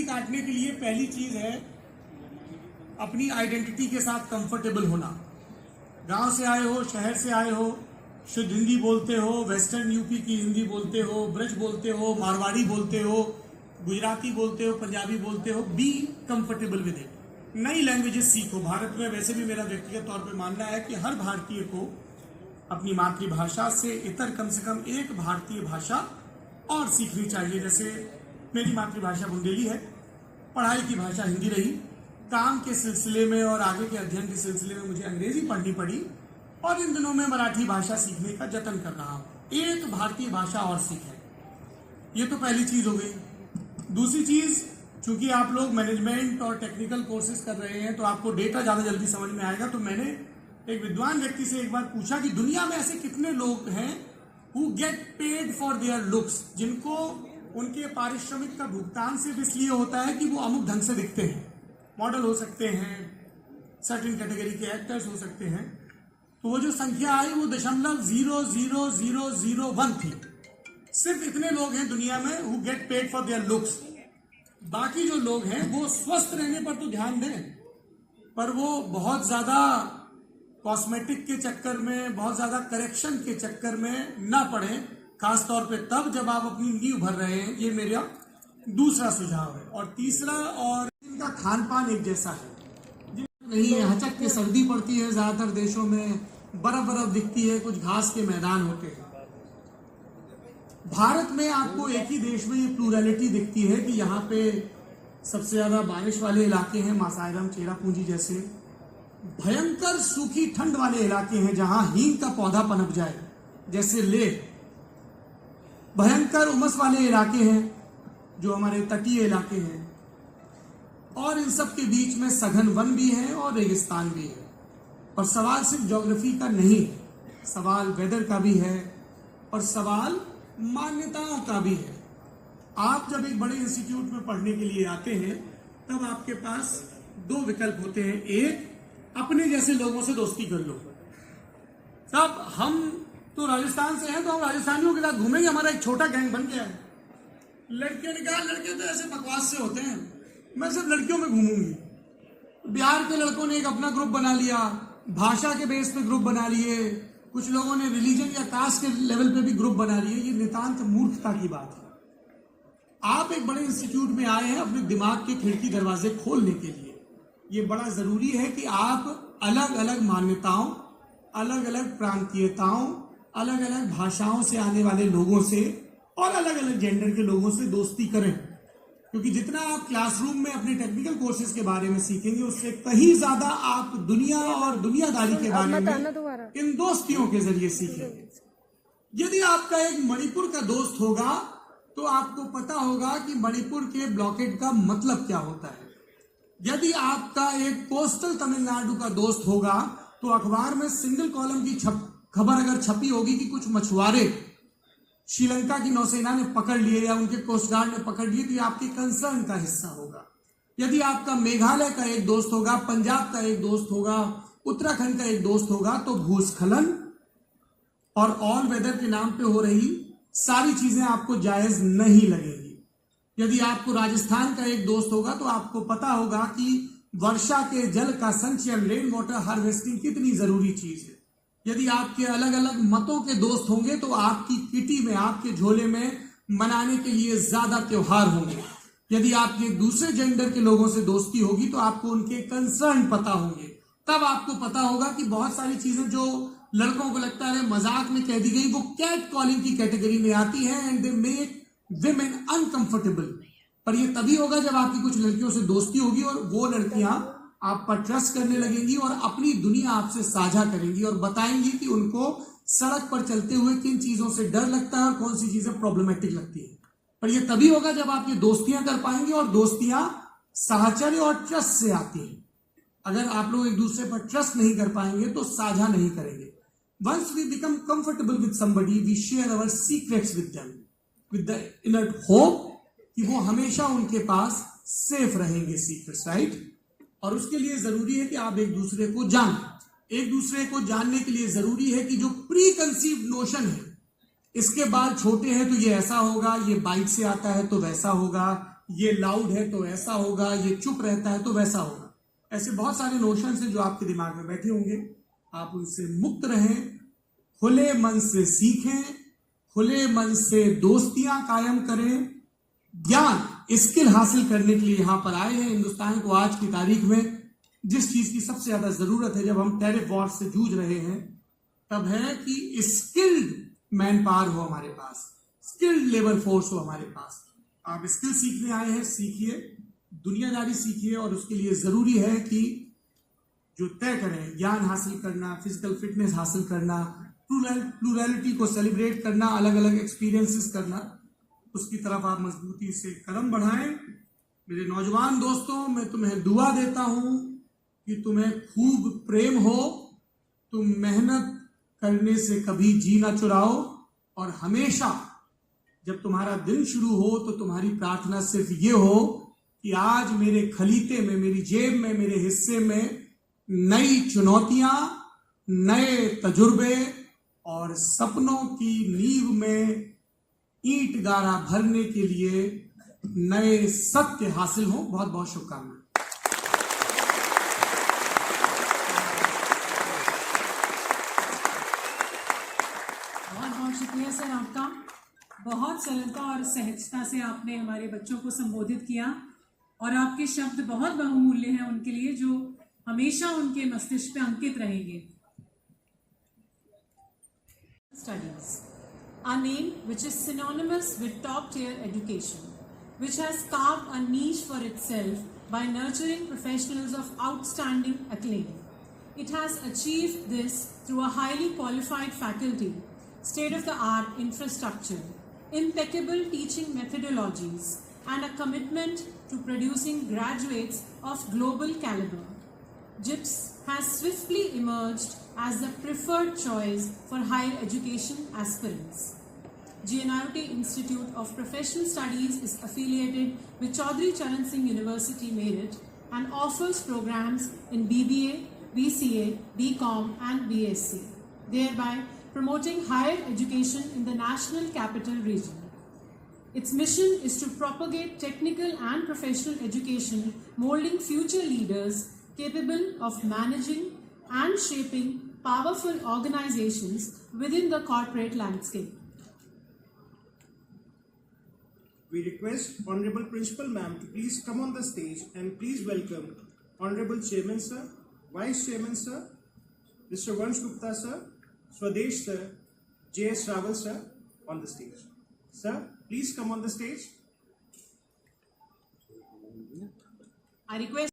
काटने के लिए पहली चीज है अपनी आइडेंटिटी के साथ कंफर्टेबल होना। गांव से आए हो, शहर से आए हो, शुद्ध हिंदी बोलते हो, वेस्टर्न यूपी की हिंदी बोलते हो, ब्रज बोलते हो, मारवाड़ी बोलते हो, गुजराती बोलते हो, पंजाबी बोलते हो, बी कंफर्टेबल विद इट। नई लैंग्वेजेस सीखो। भारत में वैसे भी मेरा व्यक्तिगत तौर पे मानना है कि हर भारतीय को अपनी मातृभाषा से इतर कम से कम एक भारतीय भाषा और सीखनी चाहिए। जैसे मेरी मातृभाषा बुंदेली है, पढ़ाई की भाषा हिंदी रही, काम के सिलसिले में और आगे के अध्ययन के सिलसिले में मुझे अंग्रेजी पढ़नी पड़ी और इन दिनों में मराठी भाषा सीखने का जतन कर रहा हूं। एक भारतीय भाषा और सीखें, ये तो पहली चीज हो गई। दूसरी चीज, चूंकि आप लोग मैनेजमेंट और टेक्निकल कोर्सेज कर रहे हैं तो आपको डेटा ज्यादा जल्दी समझ में आएगा। तो मैंने एक विद्वान व्यक्ति से एक बार पूछा कि दुनिया में ऐसे कितने लोग हैं who get paid for their looks, जिनको उनके पारिश्रमिक का भुगतान सिर्फ इसलिए होता है कि वो अमुक ढंग से दिखते हैं। मॉडल हो सकते हैं, सर्टेन कैटेगरी के एक्टर्स हो सकते हैं। तो वो जो संख्या आई वो 0.00001 थी। सिर्फ इतने लोग हैं दुनिया में who get paid for their looks. बाकी जो लोग हैं वो स्वस्थ रहने पर तो ध्यान दें, पर वो बहुत ज्यादा कॉस्मेटिक के चक्कर में, बहुत ज्यादा करेक्शन के चक्कर में ना पड़े, खासतौर पे तब जब आप अपनी नींव भर रहे हैं। ये मेरा दूसरा सुझाव है। और तीसरा, और इनका खान पान एक जैसा है, नहीं है, हचक के सर्दी पड़ती है, ज्यादातर देशों में बर्फ बर्फ दिखती है, कुछ घास के मैदान होते हैं। भारत में आपको एक ही देश में ये प्लूरैलिटी दिखती है कि यहाँ पे सबसे ज्यादा बारिश वाले इलाके हैं, मासाइरम, चेरापूंजी जैसे। भयंकर सूखी ठंड वाले इलाके हैं जहां हींग का पौधा पनप जाए, जैसे लेह। भयंकर उमस वाले इलाके हैं जो हमारे तटीय इलाके हैं। और इन सब के बीच में सघन वन भी है और रेगिस्तान भी है। और सवाल सिर्फ ज्योग्राफी का नहीं है, सवाल वेदर का भी है और सवाल मान्यताओं का भी है। आप जब एक बड़े इंस्टीट्यूट में पढ़ने के लिए आते हैं तब आपके पास दो विकल्प होते हैं। एक, अपने जैसे लोगों से दोस्ती कर लो। सब हम तो राजस्थान से हैं तो हम राजस्थानियों के साथ घूमेंगे, हमारा एक छोटा गैंग बन गया है। लड़कियों ने कहा लड़के तो ऐसे बकवास से होते हैं, मैं सिर्फ लड़कियों में घूमूंगी। बिहार के लड़कों ने एक अपना ग्रुप बना लिया, भाषा के बेस पे ग्रुप बना लिए, कुछ लोगों ने रिलीजन या कास्ट के लेवल पे भी ग्रुप बना लिए। ये नितांत मूर्खता की बात है। आप एक बड़े इंस्टीट्यूट में आए हैं अपने दिमाग के खिड़की दरवाजे खोलने के लिए। ये बड़ा जरूरी है कि आप अलग अलग मान्यताओं, अलग अलग प्रांतीयताओं, अलग अलग भाषाओं से आने वाले लोगों से और अलग अलग जेंडर के लोगों से दोस्ती करें। क्योंकि जितना आप क्लासरूम में अपने टेक्निकल कोर्सेज के बारे में सीखेंगे उससे कहीं ज्यादा आप दुनिया और दुनियादारी के बारे में इन दोस्तियों के जरिए सीखेंगे। यदि आपका एक मणिपुर का दोस्त होगा तो आपको पता होगा कि मणिपुर के ब्लॉकेट का मतलब क्या होता है। यदि आपका एक कोस्टल तमिलनाडु का दोस्त होगा तो अखबार में सिंगल कॉलम की खबर अगर छपी होगी कि कुछ मछुआरे श्रीलंका की नौसेना ने पकड़ लिए या उनके कोस्ट गार्ड ने पकड़ लिए, तो ये आपके कंसर्न का हिस्सा होगा। यदि आपका मेघालय का एक दोस्त होगा, पंजाब का एक दोस्त होगा, उत्तराखंड का एक दोस्त होगा, तो भूस्खलन और ऑल वेदर के नाम पे हो रही सारी चीजें आपको जायज नहीं लगेगी। यदि आपको राजस्थान का एक दोस्त होगा तो आपको पता होगा कि वर्षा के जल का संचयन, रेन वाटर हार्वेस्टिंग कितनी जरूरी चीज है। यदि आपके अलग अलग मतों के दोस्त होंगे तो आपकी किटी में, आपके झोले में मनाने के लिए ज्यादा त्योहार होंगे। यदि आपके दूसरे जेंडर के लोगों से दोस्ती होगी तो आपको उनके कंसर्न पता होंगे। तब आपको पता होगा कि बहुत सारी चीजें जो लड़कों को लगता है मजाक में कह दी गई, वो कैट कॉलिंग की कैटेगरी में आती है and they make women uncomfortable. पर ये तभी होगा जब आपकी कुछ लड़कियों से दोस्ती होगी और वो लड़कियां आप पर ट्रस्ट करने लगेंगी और अपनी दुनिया आपसे साझा करेंगी और बताएंगी कि उनको सड़क पर चलते हुए किन चीजों से डर लगता है और कौन सी चीजें प्रॉब्लमेटिक लगती है। पर यह तभी होगा जब आप ये दोस्तियां कर पाएंगे और दोस्तियां साहचर्य और ट्रस्ट से आती हैं। अगर आप लोग एक दूसरे पर ट्रस्ट नहीं कर पाएंगे तो साझा नहीं करेंगे। Once we become comfortable with somebody we share our secrets with them with the inner hope कि वो हमेशा उनके पास सेफ रहेंगे सीक्रेट्स, राइट। और उसके लिए जरूरी है कि आप एक दूसरे को जानें। एक दूसरे को जानने के लिए जरूरी है कि जो प्री कंसीव्ड नोशन है, इसके बाल छोटे हैं तो ये ऐसा होगा, ये बाइक से आता है तो वैसा होगा, ये लाउड है तो ऐसा होगा, ये चुप रहता है तो वैसा होगा। ऐसे बहुत सारे नोशंस हैं जो आपके दिमाग में बैठे होंगे। आप उनसे मुक्त रहें, खुले मन से सीखें, खुले मन से दोस्तियां कायम करें, ज्ञान स्किल हासिल करने के लिए यहां पर आए हैं। हिंदुस्तान को आज की तारीख में जिस चीज की सबसे ज्यादा जरूरत है, जब हम टैरिफ वॉर से जूझ रहे हैं, तब है कि स्किल्ड मैन पावर हो हमारे पास, स्किल्ड लेबर फोर्स हो हमारे पास। आप स्किल सीखने आए हैं, सीखिए, दुनियादारी सीखिए, और उसके लिए जरूरी है कि जो तय करें, ज्ञान हासिल करना, फिजिकल फिटनेस हासिल करना, प्लूरैलिटी को सेलिब्रेट करना, अलग अलग एक्सपीरियंसेस करना, उसकी तरफ आप मजबूती से कदम बढ़ाएं। मेरे नौजवान दोस्तों, मैं तुम्हें दुआ देता हूं कि तुम्हें खूब प्रेम हो, तुम मेहनत करने से कभी जी ना चुराओ, और हमेशा जब तुम्हारा दिन शुरू हो तो तुम्हारी प्रार्थना सिर्फ ये हो कि आज मेरे खलीते में, मेरी जेब में, मेरे हिस्से में नई चुनौतियां, नए तजुर्बे और सपनों की नींव में ईंट गारा भरने के लिए नए सत्य हासिल हो। बहुत बहुत शुभकामनाएं। बहुत बहुत शुक्रिया सर आपका। बहुत सरलता और सहजता से आपने हमारे बच्चों को संबोधित किया, और आपके शब्द बहुत बहुमूल्य हैं उनके लिए, जो हमेशा उनके मस्तिष्क पे अंकित रहेंगे। Studies, a name which is synonymous with top-tier education, which has carved a niche for itself by nurturing professionals of outstanding acclaim. It has achieved this through a highly qualified faculty, state-of-the-art infrastructure, impeccable teaching methodologies, and a commitment to producing graduates of global caliber. JIPS has swiftly emerged as the preferred choice for higher education aspirants. GNRT Institute of Professional Studies is affiliated with Chaudhry Charan Singh University, Meerut, and offers programs in BBA, BCA, BCom, and BSc, thereby promoting higher education in the National Capital Region. Its mission is to propagate technical and professional education, molding future leaders capable of managing and shaping powerful organizations within the corporate landscape. We request Honorable Principal Ma'am to please come on the stage, and please welcome Honorable Chairman Sir, Vice Chairman Sir, Mr. Vansh Gupta Sir, Swadesh Sir, J.S. Rawal Sir on the stage. Sir, please come on the stage. I request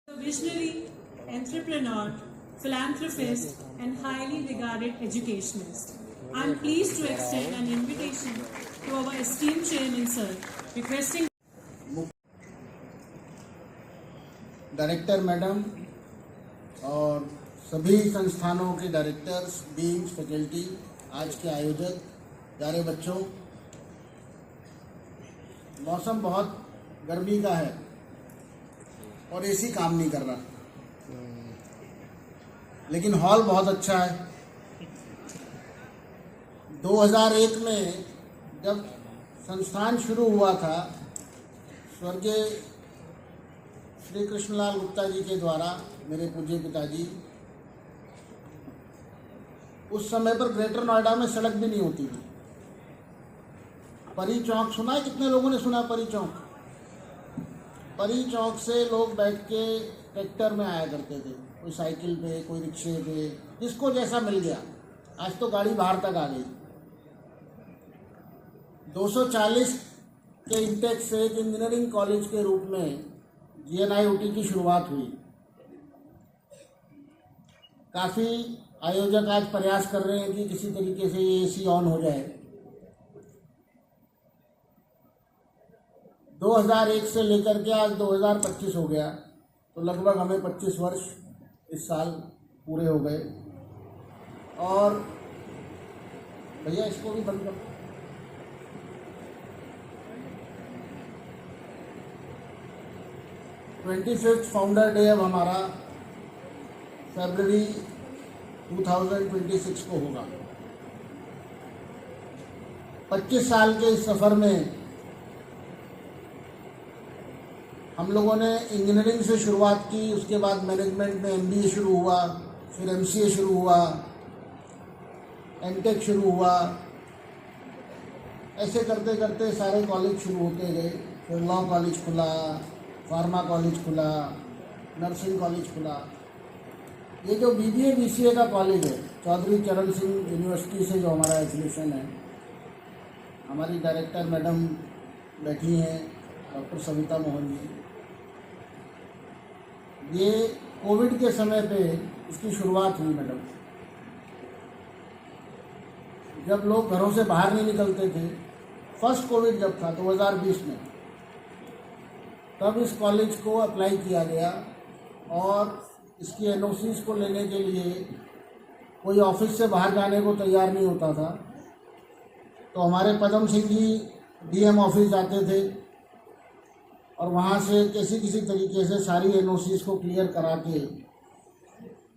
a visionary, entrepreneur, philanthropist, and highly regarded educationist. I am pleased to extend an invitation to our esteemed Chairman Sir, requesting director madam और सभी संस्थानों के directors, deans, faculty, आज के आयोजक, प्यारे बच्चों, मौसम बहुत गर्मी का है और एसी काम नहीं कर रहा, लेकिन हॉल बहुत अच्छा है। 2001 में जब संस्थान शुरू हुआ था, स्वर्गीय श्री कृष्णलाल गुप्ता जी के द्वारा, मेरे पूज्य पिताजी, उस समय पर ग्रेटर नोएडा में सड़क भी नहीं होती थी। परी चौक सुना है? कितने लोगों ने सुना परी चौक? परी चौक से लोग बैठ के ट्रैक्टर में आया करते थे, कोई साइकिल पे, कोई रिक्शे पे, जिसको जैसा मिल गया। आज तो गाड़ी बाहर तक आ गई। 240 के इंटेक से एक इंजीनियरिंग कॉलेज के रूप में GNIOT की शुरुआत हुई। काफ़ी आयोजक आज प्रयास कर रहे हैं कि किसी तरीके से ये AC ऑन हो जाए। 2001 से लेकर के आज 2025 हो गया, तो लगभग हमें 25 वर्ष इस साल पूरे हो गए। और भैया इसको भी बंद कर। 25th फाउंडर डे अब हमारा फरवरी 2026 को होगा। 25 साल के इस सफ़र में हम लोगों ने इंजीनियरिंग से शुरुआत की, उसके बाद मैनेजमेंट में MBA शुरू हुआ, फिर MCA शुरू हुआ, MTech शुरू हुआ। ऐसे करते करते सारे कॉलेज शुरू होते गए। फिर लॉ कॉलेज खुला, फार्मा कॉलेज खुला, नर्सिंग कॉलेज खुला। ये जो BBA BCA का कॉलेज है, चौधरी चरण सिंह यूनिवर्सिटी से जो हमारा एफिलिएशन है, हमारी डायरेक्टर मैडम बैठी हैं, डॉक्टर सविता मोहन जी। ये कोविड के समय पे इसकी शुरुआत हुई मैडम। जब लोग घरों से बाहर नहीं निकलते थे, फर्स्ट कोविड जब था 2020 में, तब इस कॉलेज को अप्लाई किया गया और इसकी NOCs को लेने के लिए कोई ऑफिस से बाहर जाने को तैयार नहीं होता था। तो हमारे पदम सिंह जी DM ऑफिस जाते थे और वहाँ से किसी तरीके से सारी NOCs को क्लियर करा के,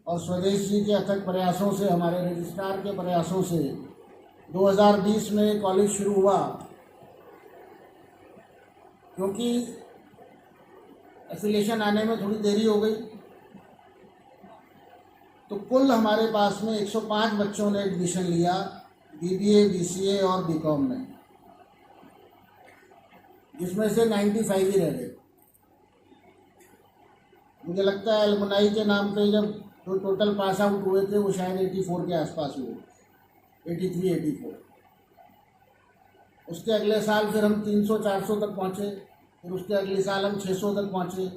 और स्वदेश जी के अथक प्रयासों से, हमारे रजिस्ट्रार के प्रयासों से 2020 में कॉलेज शुरू हुआ। क्योंकि एफिलिएशन आने में थोड़ी देरी हो गई, तो कुल हमारे पास में 105 बच्चों ने एडमिशन लिया BBA BCA और BCom में, जिसमें से 95 ही रह गए। मुझे लगता है एलुमनाई के नाम पे जब जो टोटल पास आउट हुए थे वो शायद 84 के आसपास हुए, 83 84। उसके अगले साल फिर हम 300-400 तक पहुँचे, फिर उसके अगले साल हम 600 तक पहुँचे।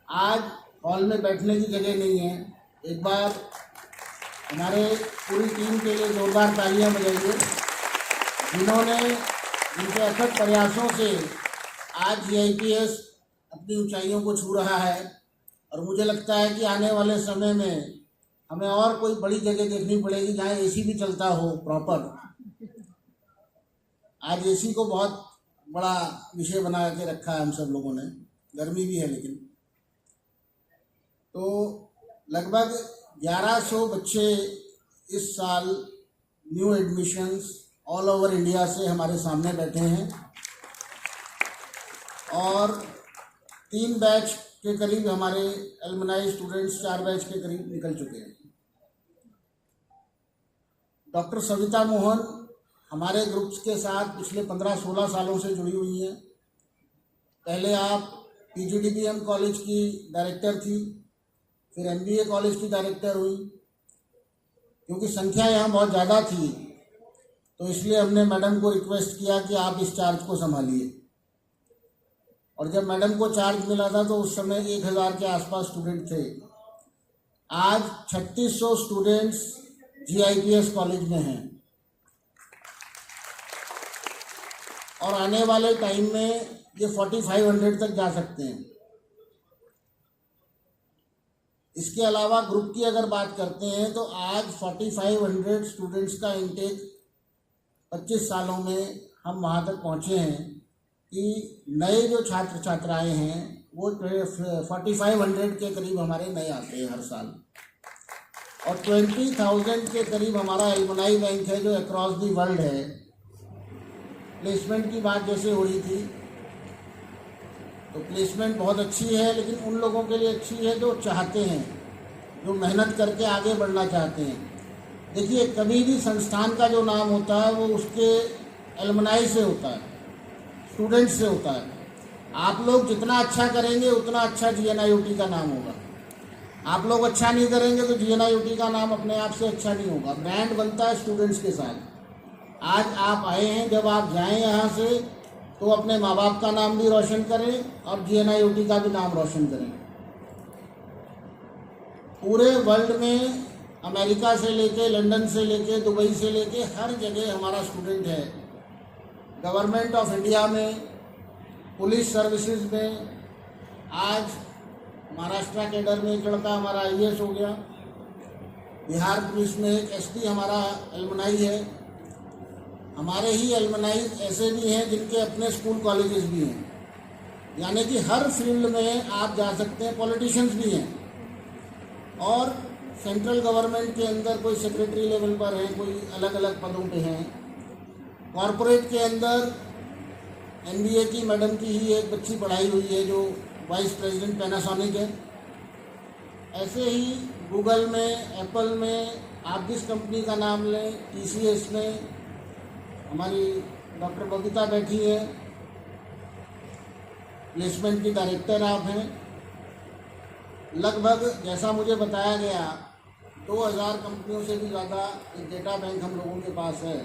आज हॉल में बैठने की जगह नहीं है। एक बार हमारे पूरी टीम के लिए जोरदार तालियां बजाइए, जिन्होंने इनके अथक प्रयासों से आज GIPS अपनी ऊंचाइयों को छू रहा है। और मुझे लगता है कि आने वाले समय में हमें और कोई बड़ी जगह देखनी पड़ेगी जहाँ AC भी चलता हो प्रॉपर। आज AC को बहुत बड़ा विषय बना के रखा है हम सब लोगों ने, गर्मी भी है लेकिन। तो लगभग 1100 बच्चे इस साल new admissions all over India से हमारे सामने बैठे हैं और 3 बैच के करीब हमारे एलुमनाई स्टूडेंट्स 4 बैच के करीब निकल चुके हैं। डॉक्टर सविता मोहन हमारे ग्रुप्स के साथ पिछले 15-16 सालों से जुड़ी हुई हैं। पहले आप PGDBM कॉलेज की डायरेक्टर थी, फिर MBA कॉलेज की डायरेक्टर हुई। क्योंकि संख्या यहाँ बहुत ज़्यादा थी, तो इसलिए हमने मैडम को रिक्वेस्ट किया कि आप इस चार्ज को संभालिए। और जब मैडम को चार्ज मिला था तो उस समय 1000 के आसपास स्टूडेंट थे। आज 3600 स्टूडेंट्स GIPS कॉलेज में हैं और आने वाले टाइम में ये 4500 तक जा सकते हैं। इसके अलावा ग्रुप की अगर बात करते हैं तो आज 4500 स्टूडेंट्स का इंटेक 25 सालों में हम वहाँ तक पहुँचे हैं कि नए जो छात्र छात्राएं हैं वो 4500 के करीब हमारे नए आते हैं हर साल। और 20,000 के करीब हमारा एलुमनाई बैंक है जो अक्रॉस दी वर्ल्ड है। प्लेसमेंट की बात जैसे हो रही थी, तो प्लेसमेंट बहुत अच्छी है, लेकिन उन लोगों के लिए अच्छी है जो चाहते हैं, जो मेहनत करके आगे बढ़ना चाहते हैं। देखिए, कभी भी संस्थान का जो नाम होता है वो उसके एलुमनाई से होता है, स्टूडेंट से होता है। आप लोग जितना अच्छा करेंगे उतना अच्छा GNIUT का नाम होगा। आप लोग अच्छा नहीं करेंगे तो GNIUT का नाम अपने आप से अच्छा नहीं होगा। ब्रांड बनता है स्टूडेंट्स के साथ। आज आप आए हैं, जब आप जाएं यहाँ से तो अपने माँ बाप का नाम भी रोशन करें और GNIUT का भी नाम रोशन करें। पूरे वर्ल्ड में अमेरिका से लेके, लंदन से लेके, दुबई से लेके हर जगह हमारा स्टूडेंट है। गवर्नमेंट ऑफ इंडिया में, पुलिस सर्विसेज में, आज महाराष्ट्र कैडर में एक लड़का हमारा IAS हो गया। बिहार पुलिस में एक SD हमारा एलुमनाई है। हमारे ही एलुमनाई ऐसे भी हैं जिनके अपने स्कूल कॉलेजेस भी हैं। यानी कि हर फील्ड में आप जा सकते हैं। पॉलिटिशियंस भी हैं और सेंट्रल गवर्नमेंट के अंदर कोई सेक्रेटरी लेवल पर हैं, कोई अलग अलग पदों पे हैं। कॉरपोरेट के अंदर MBA की मैडम की ही एक बच्ची पढ़ाई हुई है जो वाइस प्रेसिडेंट पैनासोनिक है। ऐसे ही गूगल में, एप्पल में, आप जिस कंपनी का नाम लें, TCS में हमारी डॉक्टर बबीता बैठी है, प्लेसमेंट की डायरेक्टर आप हैं। लगभग जैसा मुझे बताया गया 2000 कंपनियों से भी ज़्यादा एक डेटा बैंक हम लोगों के पास है,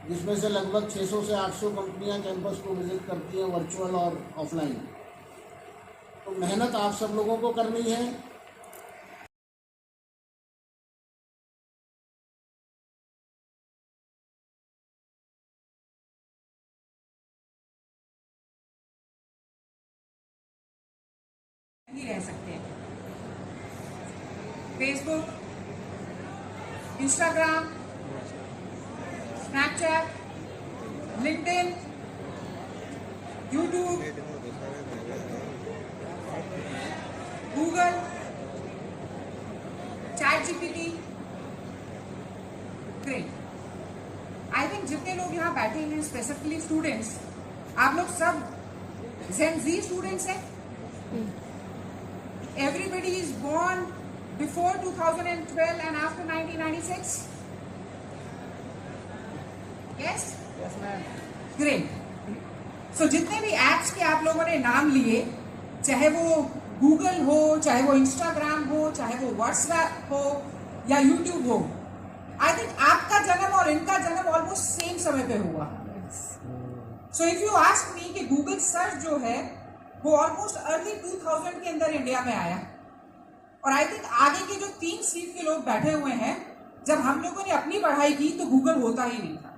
जिसमें से लगभग 600 से 800 कंपनियां कैंपस को विजिट करती हैं, वर्चुअल और ऑफलाइन। तो मेहनत आप सब लोगों को करनी है। ही रह सकते हैं। Facebook, Instagram, Snapchat, LinkedIn, YouTube, Google, ChatGPT, great. I think जितने लोग यहाँ बैठे हैं, स्पेसिफिकली स्टूडेंट्स, आप लोग सब Gen Z स्टूडेंट्स हैं। Everybody is born before 2012 and after 1996? Yes? Yes, ma'am. Great. So जितने भी एप्स के आप लोगों ने नाम लिए, चाहे वो गूगल हो, चाहे वो इंस्टाग्राम हो, चाहे वो व्हाट्सएप हो या यूट्यूब हो, आई थिंक आपका जन्म और इनका जन्म ऑलमोस्ट सेम समय पे हुआ। So if you ask me कि गूगल सर्च जो है वो ऑलमोस्ट अर्ली 2000 के अंदर इंडिया में आया, और आई थिंक आगे के जो 3 सीट के लोग बैठे हुए हैं, जब हम लोगों ने अपनी पढ़ाई की तो गूगल होता ही नहीं था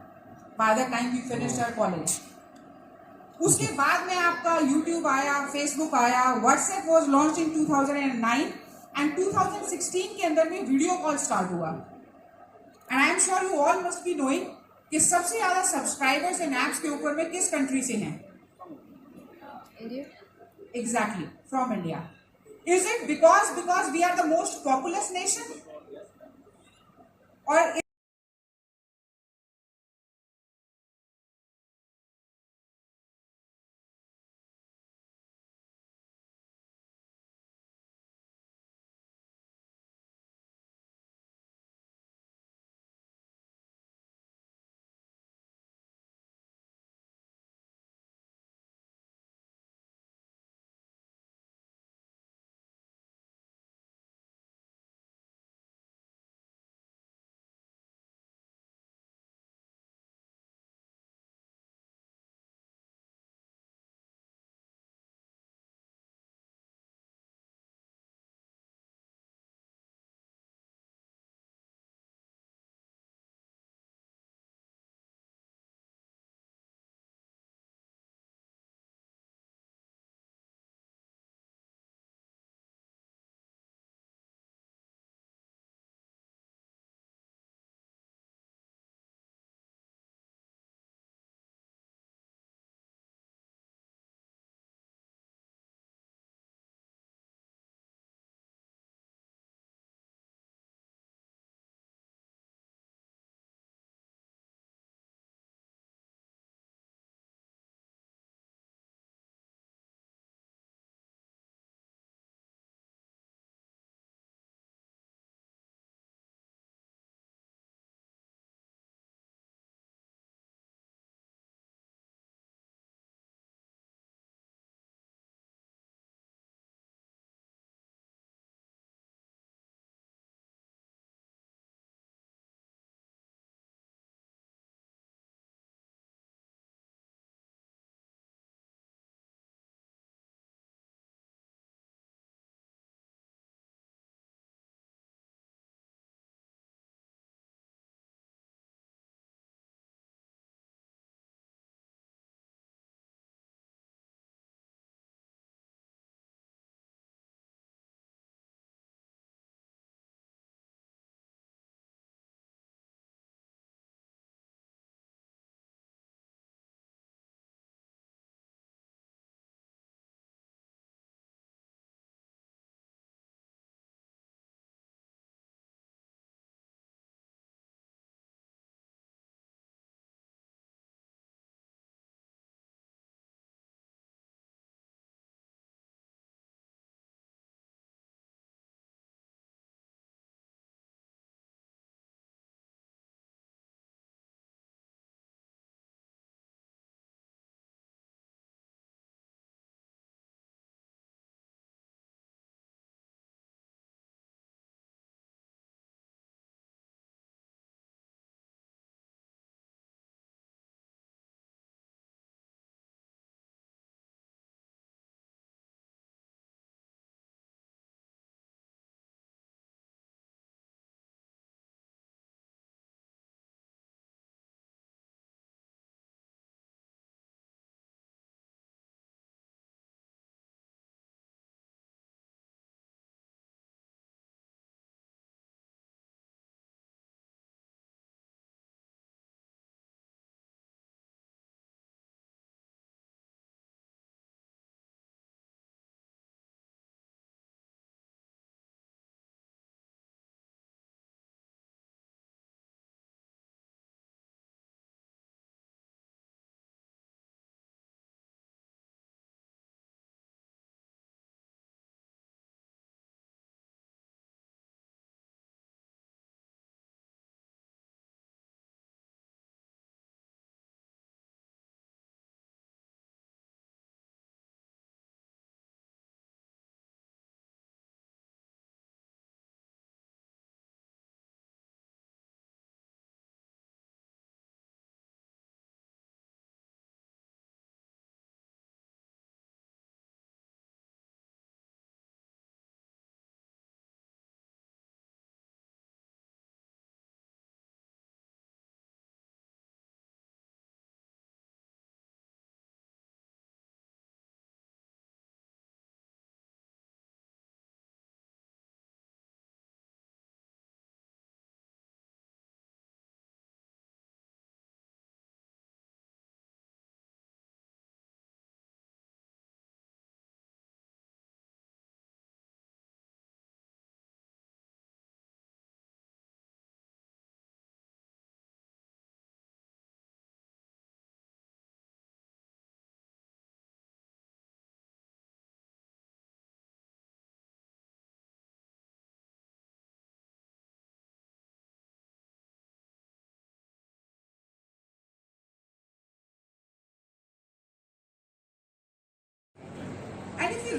by the time we finished our college. उसके बाद में आपका यूट्यूब आया, फेसबुक आया, WhatsApp was launch in 2009 and 2016 के अंदर में वीडियो कॉल स्टार्ट हुआ। And I am sure you all must be knowing कि सबसे ज्यादा सब्सक्राइबर्स इन एप्स के ऊपर में किस कंट्री से हैं? India. Exactly, from India. Is it because we are the most populous nation? Or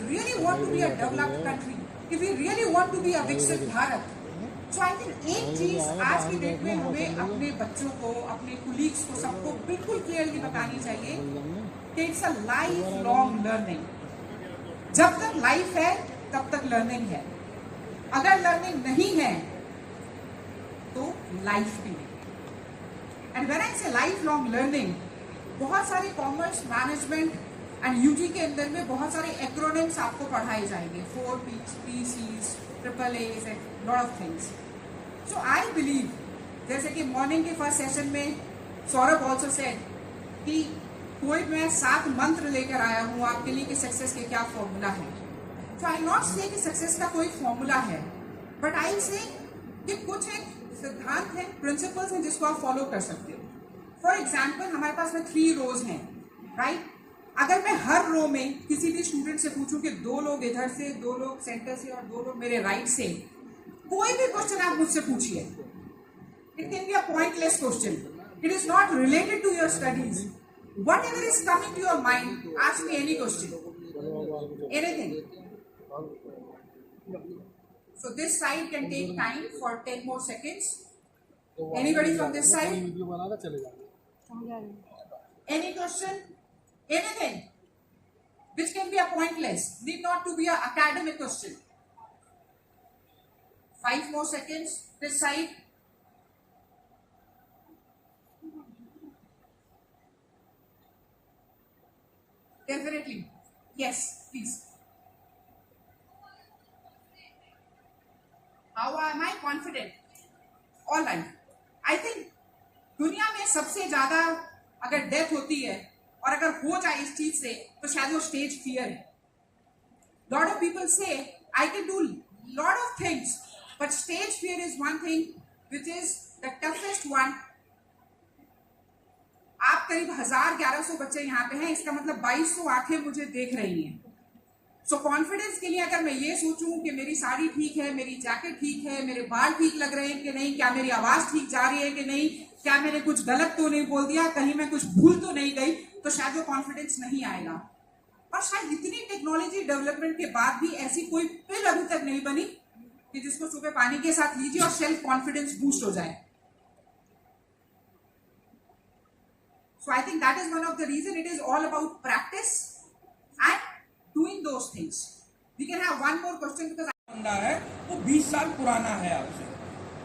really want to be a developed country, if we really want to be a विकसित Bharat, so I think एक चीज आज की date में हमें अपने बच्चों को, अपने कुलीग्स को, सबको बिल्कुल क्लियरली बतानी चाहिए कि it's a life long learning. जब तक लाइफ है तब तक लर्निंग है. अगर लर्निंग नहीं है तो लाइफ भी नहीं. एंड व्हेन आई से लाइफ लॉन्ग लर्निंग, बहुत सारे कॉमर्स, मैनेजमेंट एंड यूजी के अंदर में बहुत सारे एक्रोनिम्स आपको पढ़ाए जाएंगे, 4 PCs, AAAs and lot of things. So I believe, जैसे कि मॉर्निंग के फर्स्ट सेशन में सौरभ ऑल्सो सेड कि कोई मैं 7 मंत्र लेकर आया हूं आपके लिए कि सक्सेस के क्या फॉर्मूला है. सो आई नॉट से कि सक्सेस का कोई फॉर्मूला है, बट आई से कि कुछ एक सिद्धांत है, प्रिंसिपल्स हैं जिसको आप फॉलो कर सकते हो. फॉर एग्जाम्पल, हमारे पास में 3 रोज हैं, राइट? अगर मैं हर रो में किसी भी स्टूडेंट से पूछूं कि 2 लोग इधर से, 2 लोग सेंटर से और 2 लोग मेरे राइट से, कोई भी क्वेश्चन आप मुझसे पूछिए, it can be a pointless question, it is not related to your studies, whatever is coming to your mind, ask me any question, anything. So this side can take time for 10 more seconds. Anybody from this side? Any question? Anything which can be a pointless, need not to be an academic question. 5 more seconds. This side. Definitely. Yes, please. How am I confident? All right. I think दुनिया में सबसे ज्यादा अगर death होती है और अगर हो जाए इस चीज से, तो शायद वो स्टेज फियर है. Lot of people say I can do lot of things, but stage fear is one thing which is the toughest one. आप करीब 1000-1100 बच्चे यहाँ पे हैं, इसका मतलब 2200 आंखें मुझे देख रही हैं. सो कॉन्फिडेंस के लिए अगर मैं ये सोचूं कि मेरी साड़ी ठीक है, मेरी जैकेट ठीक है, मेरे बाल ठीक लग रहे हैं कि नहीं, क्या मेरी आवाज ठीक जा रही है कि नहीं, क्या मैंने कुछ गलत तो नहीं बोल दिया, कहीं मैं कुछ भूल तो नहीं गई, तो शायद वो कॉन्फिडेंस नहीं आएगा. और शायद इतनी टेक्नोलॉजी डेवलपमेंट के बाद भी ऐसी कोई पिल अभी तक नहीं बनी कि जिसको सुबह पानी के साथ लीजिए और सेल्फ कॉन्फिडेंस बूस्ट हो जाए. So I think that is one of the reason. It is all about practice and doing those things. We can have one more question because बंदा है वो 20 साल पुराना है आपसे.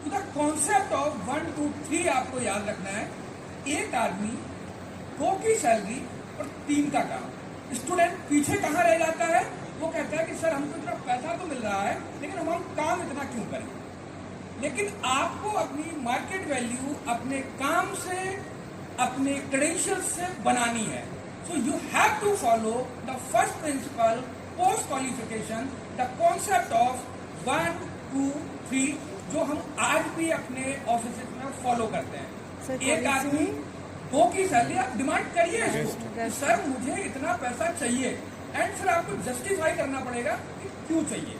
तो द कॉन्सेप्ट ऑफ 1 2 3 आपको याद रखना है. एक आदमी, 2 की सैलरी और 3 का काम. स्टूडेंट पीछे कहाँ रह जाता है? वो कहता है कि सर हमको इतना पैसा तो मिल रहा है लेकिन हम काम इतना क्यों करें. लेकिन आपको अपनी मार्केट वैल्यू अपने काम से, अपने क्रेडेंशियल्स से बनानी है. So you have to follow the first principle post qualification, the concept of 1 2 3, जो हम आज भी अपने ऑफिस में फॉलो करते हैं. एक आदमी, 2 की सैलरी, आप डिमांड करिए इसको, सर मुझे इतना पैसा चाहिए, एंड फिर आपको जस्टिफाई करना पड़ेगा कि क्यों चाहिए.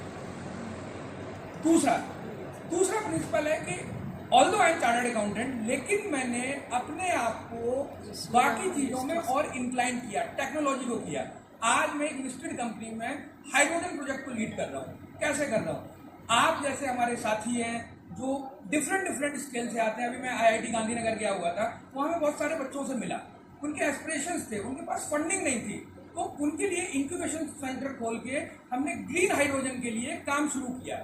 दूसरा प्रिंसिपल है कि although I am chartered accountant, लेकिन मैंने अपने आप को बाकी चीजों में और इंक्लाइन किया, टेक्नोलॉजी को किया. आज मैं एक लिस्टेड कंपनी में हाइड्रोजन प्रोजेक्ट को लीड कर रहा हूँ. कैसे कर रहा हूँ? आप जैसे हमारे साथी हैं जो डिफरेंट स्केल से आते हैं. अभी मैं IIT गांधीनगर गया हुआ था, वहाँ में बहुत सारे बच्चों से मिला. उनके एस्पिरेशंस थे, उनके पास फंडिंग नहीं थी, तो उनके लिए इंक्यूबेशन सेंटर खोल के हमने ग्रीन हाइड्रोजन के लिए काम शुरू किया.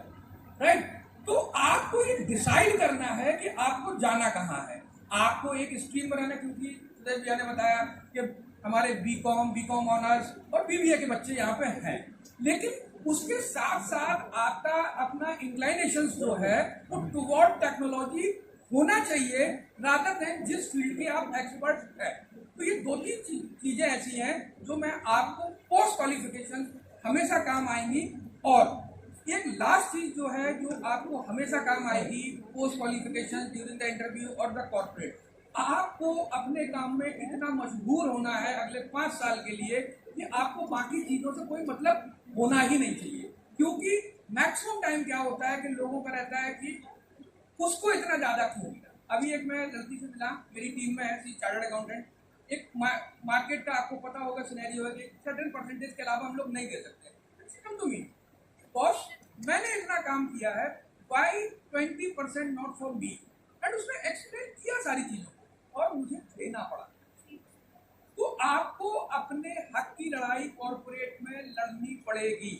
राइट? तो आपको ये डिसाइड करना है कि आपको जाना कहाँ है. आपको एक स्ट्रीम बनाना, क्योंकि उदय भैया ने बताया कि हमारे बीकॉम ऑनर्स और BBA के बच्चे यहाँ पे हैं, लेकिन उसके साथ साथ आपका अपना इंक्लाइनेशन जो है वो टुवर्ड टेक्नोलॉजी होना चाहिए, रादर देन जिस फील्ड के आप एक्सपर्ट हैं. तो ये 2-3 चीजें ऐसी हैं जो मैं आपको पोस्ट क्वालिफिकेशन हमेशा काम आएंगी. और एक लास्ट चीज जो है जो आपको हमेशा काम आएगी post qualification during the interview और द कॉर्पोरेट, आपको अपने काम में इतना मजबूर होना है अगले 5 साल के लिए कि आपको बाकी चीजों से कोई मतलब होना ही नहीं चाहिए. क्योंकि मैक्सिमम टाइम क्या होता है कि लोगों का रहता है कि उसको इतना ज्यादा क्यों मिला. अभी एक मैं गलती से मिला, मेरी टीम में है चार्टर्ड अकाउंटेंट. एक मार्केट का आपको पता होगा सिनेरियो है कि सर्टेन परसेंटेज के अलावा हम लोग नहीं दे सकते. कम टू मी बॉस, मैंने इतना काम किया है, why 20% not for me, and उसने एक्सप्लेन किया सारी चीजों को और मुझे देना पड़ा। तो आपको अपने हक की लड़ाई कॉर्पोरेट में लड़नी पड़ेगी।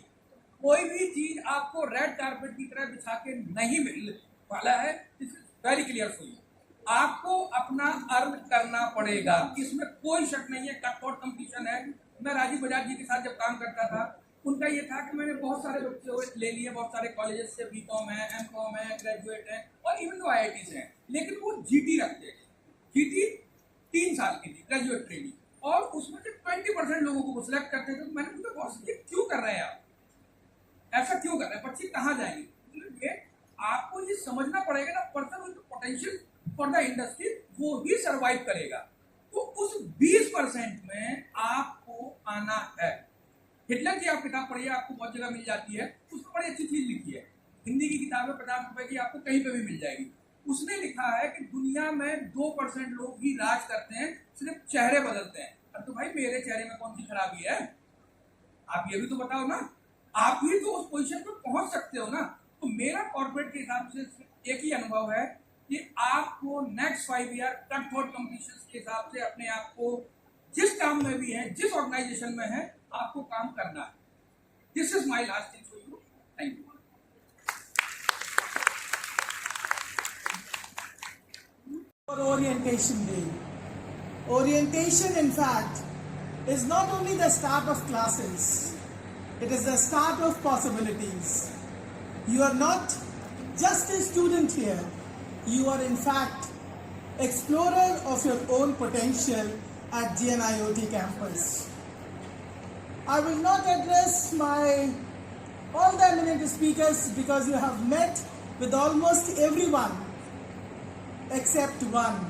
कोई भी चीज आपको रेड कार्पेट की तरह बिछा के नहीं मिल वाला है, वेरी क्लियर फॉर यू। आपको अपना अर्न करना पड़ेगा, इसमें कोई शक नहीं है। कटआउट कंपटीशन है। मैं राजीव बजाज जी के साथ जब काम करता था, उनका ये था कि मैंने बहुत सारे बच्चे ले लिए, बहुत सारे कॉलेजेस से, बीकॉम है, एमकॉम है, ग्रेजुएट है और इवन दो IITs हैं, लेकिन वो जीटी रखते हैं। जीटी 3 साल की थी, ग्रेजुएट ट्रेनिंग, और उसमें से 20% लोगों को सिलेक्ट करते थे। तो मैंने पूछा बॉस ये क्यों कर रहे हैं आप, ऐसा क्यों कर रहे हैं, बच्चे कहाँ जाएंगे? ये आपको ये समझना पड़ेगा ना, person with potential for the industry वो ही सर्वाइव करेगा। तो उस 20% में आपको आना है। हिटलर की आप किताब पढ़िए, आपको बहुत जगह मिल जाती है, उसमें बड़ी अच्छी चीज लिखी है। हिंदी की किताब है, 50 रुपए की, आपको कहीं पे भी मिल जाएगी। उसने लिखा है कि दुनिया में 2% लोग ही राज करते हैं, सिर्फ चेहरे बदलते हैं। अब तो भाई मेरे चेहरे में कौन सी खराबी है, आप ये भी तो बताओ ना। आप भी तो उस पोजीशन पर पहुंच सकते हो ना। तो मेरा कॉर्पोरेट के हिसाब से एक ही अनुभव है कि आपको नेक्स्ट 5 ईयर कटआउट कंपटीशन के हिसाब से अपने आप को जिस काम में भी है, जिस ऑर्गेनाइजेशन में है, आपको काम करना है। This is my last thing for you. Thank you. Orientation Day. Orientation, in fact, is not only the start of classes, it is the start of possibilities. You are not just a student here, you are in fact explorer of your own potential at GNIOT campus. I will not address all the eminent speakers because you have met with almost everyone except one,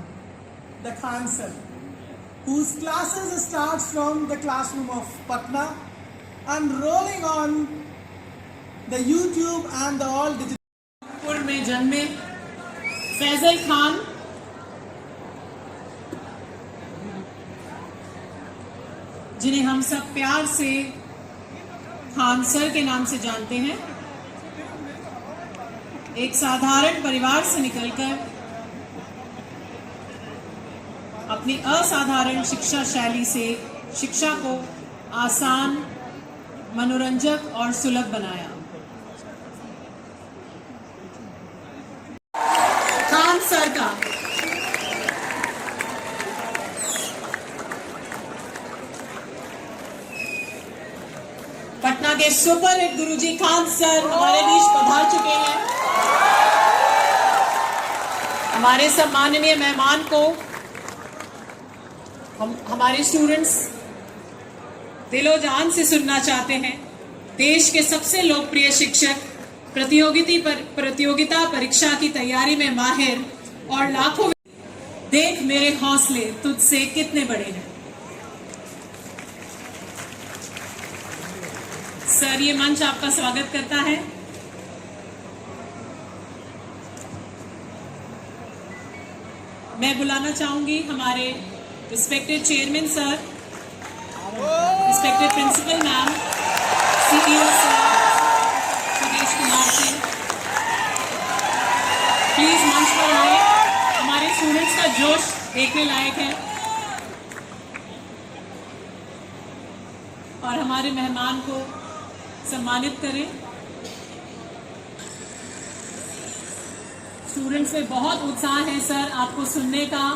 the Khan sir, whose classes start from the classroom of Patna and rolling on the YouTube and the all digital. पुर में जन्मे फैजल खान जिन्हें हम सब प्यार से Khan sir के नाम से जानते हैं, एक साधारण परिवार से निकलकर अपनी असाधारण शिक्षा शैली से शिक्षा को आसान, मनोरंजक और सुलभ बनाया। खान सर का पटना के सुपर हिट गुरुजी खान सर हमारे बीच पधार चुके हैं। हमारे सम्माननीय मेहमान को हमारे स्टूडेंट्स दिलो जान से सुनना चाहते हैं। देश के सबसे लोकप्रिय शिक्षक, प्रतियोगिता परीक्षा की तैयारी में माहिर और लाखों देख मेरे हौसले तुझसे कितने बड़े हैं। सर, ये मंच आपका स्वागत करता है। मैं बुलाना चाहूंगी हमारे respected chairman sir, respected principal ma'am, CEO sir Sudesh Kumar Singh, please मंच पर आए। हमारे स्टूडेंट्स का जोश देखने लायक है और हमारे मेहमान को सम्मानित करें। स्टूडेंट्स में बहुत उत्साह है सर आपको सुनने का।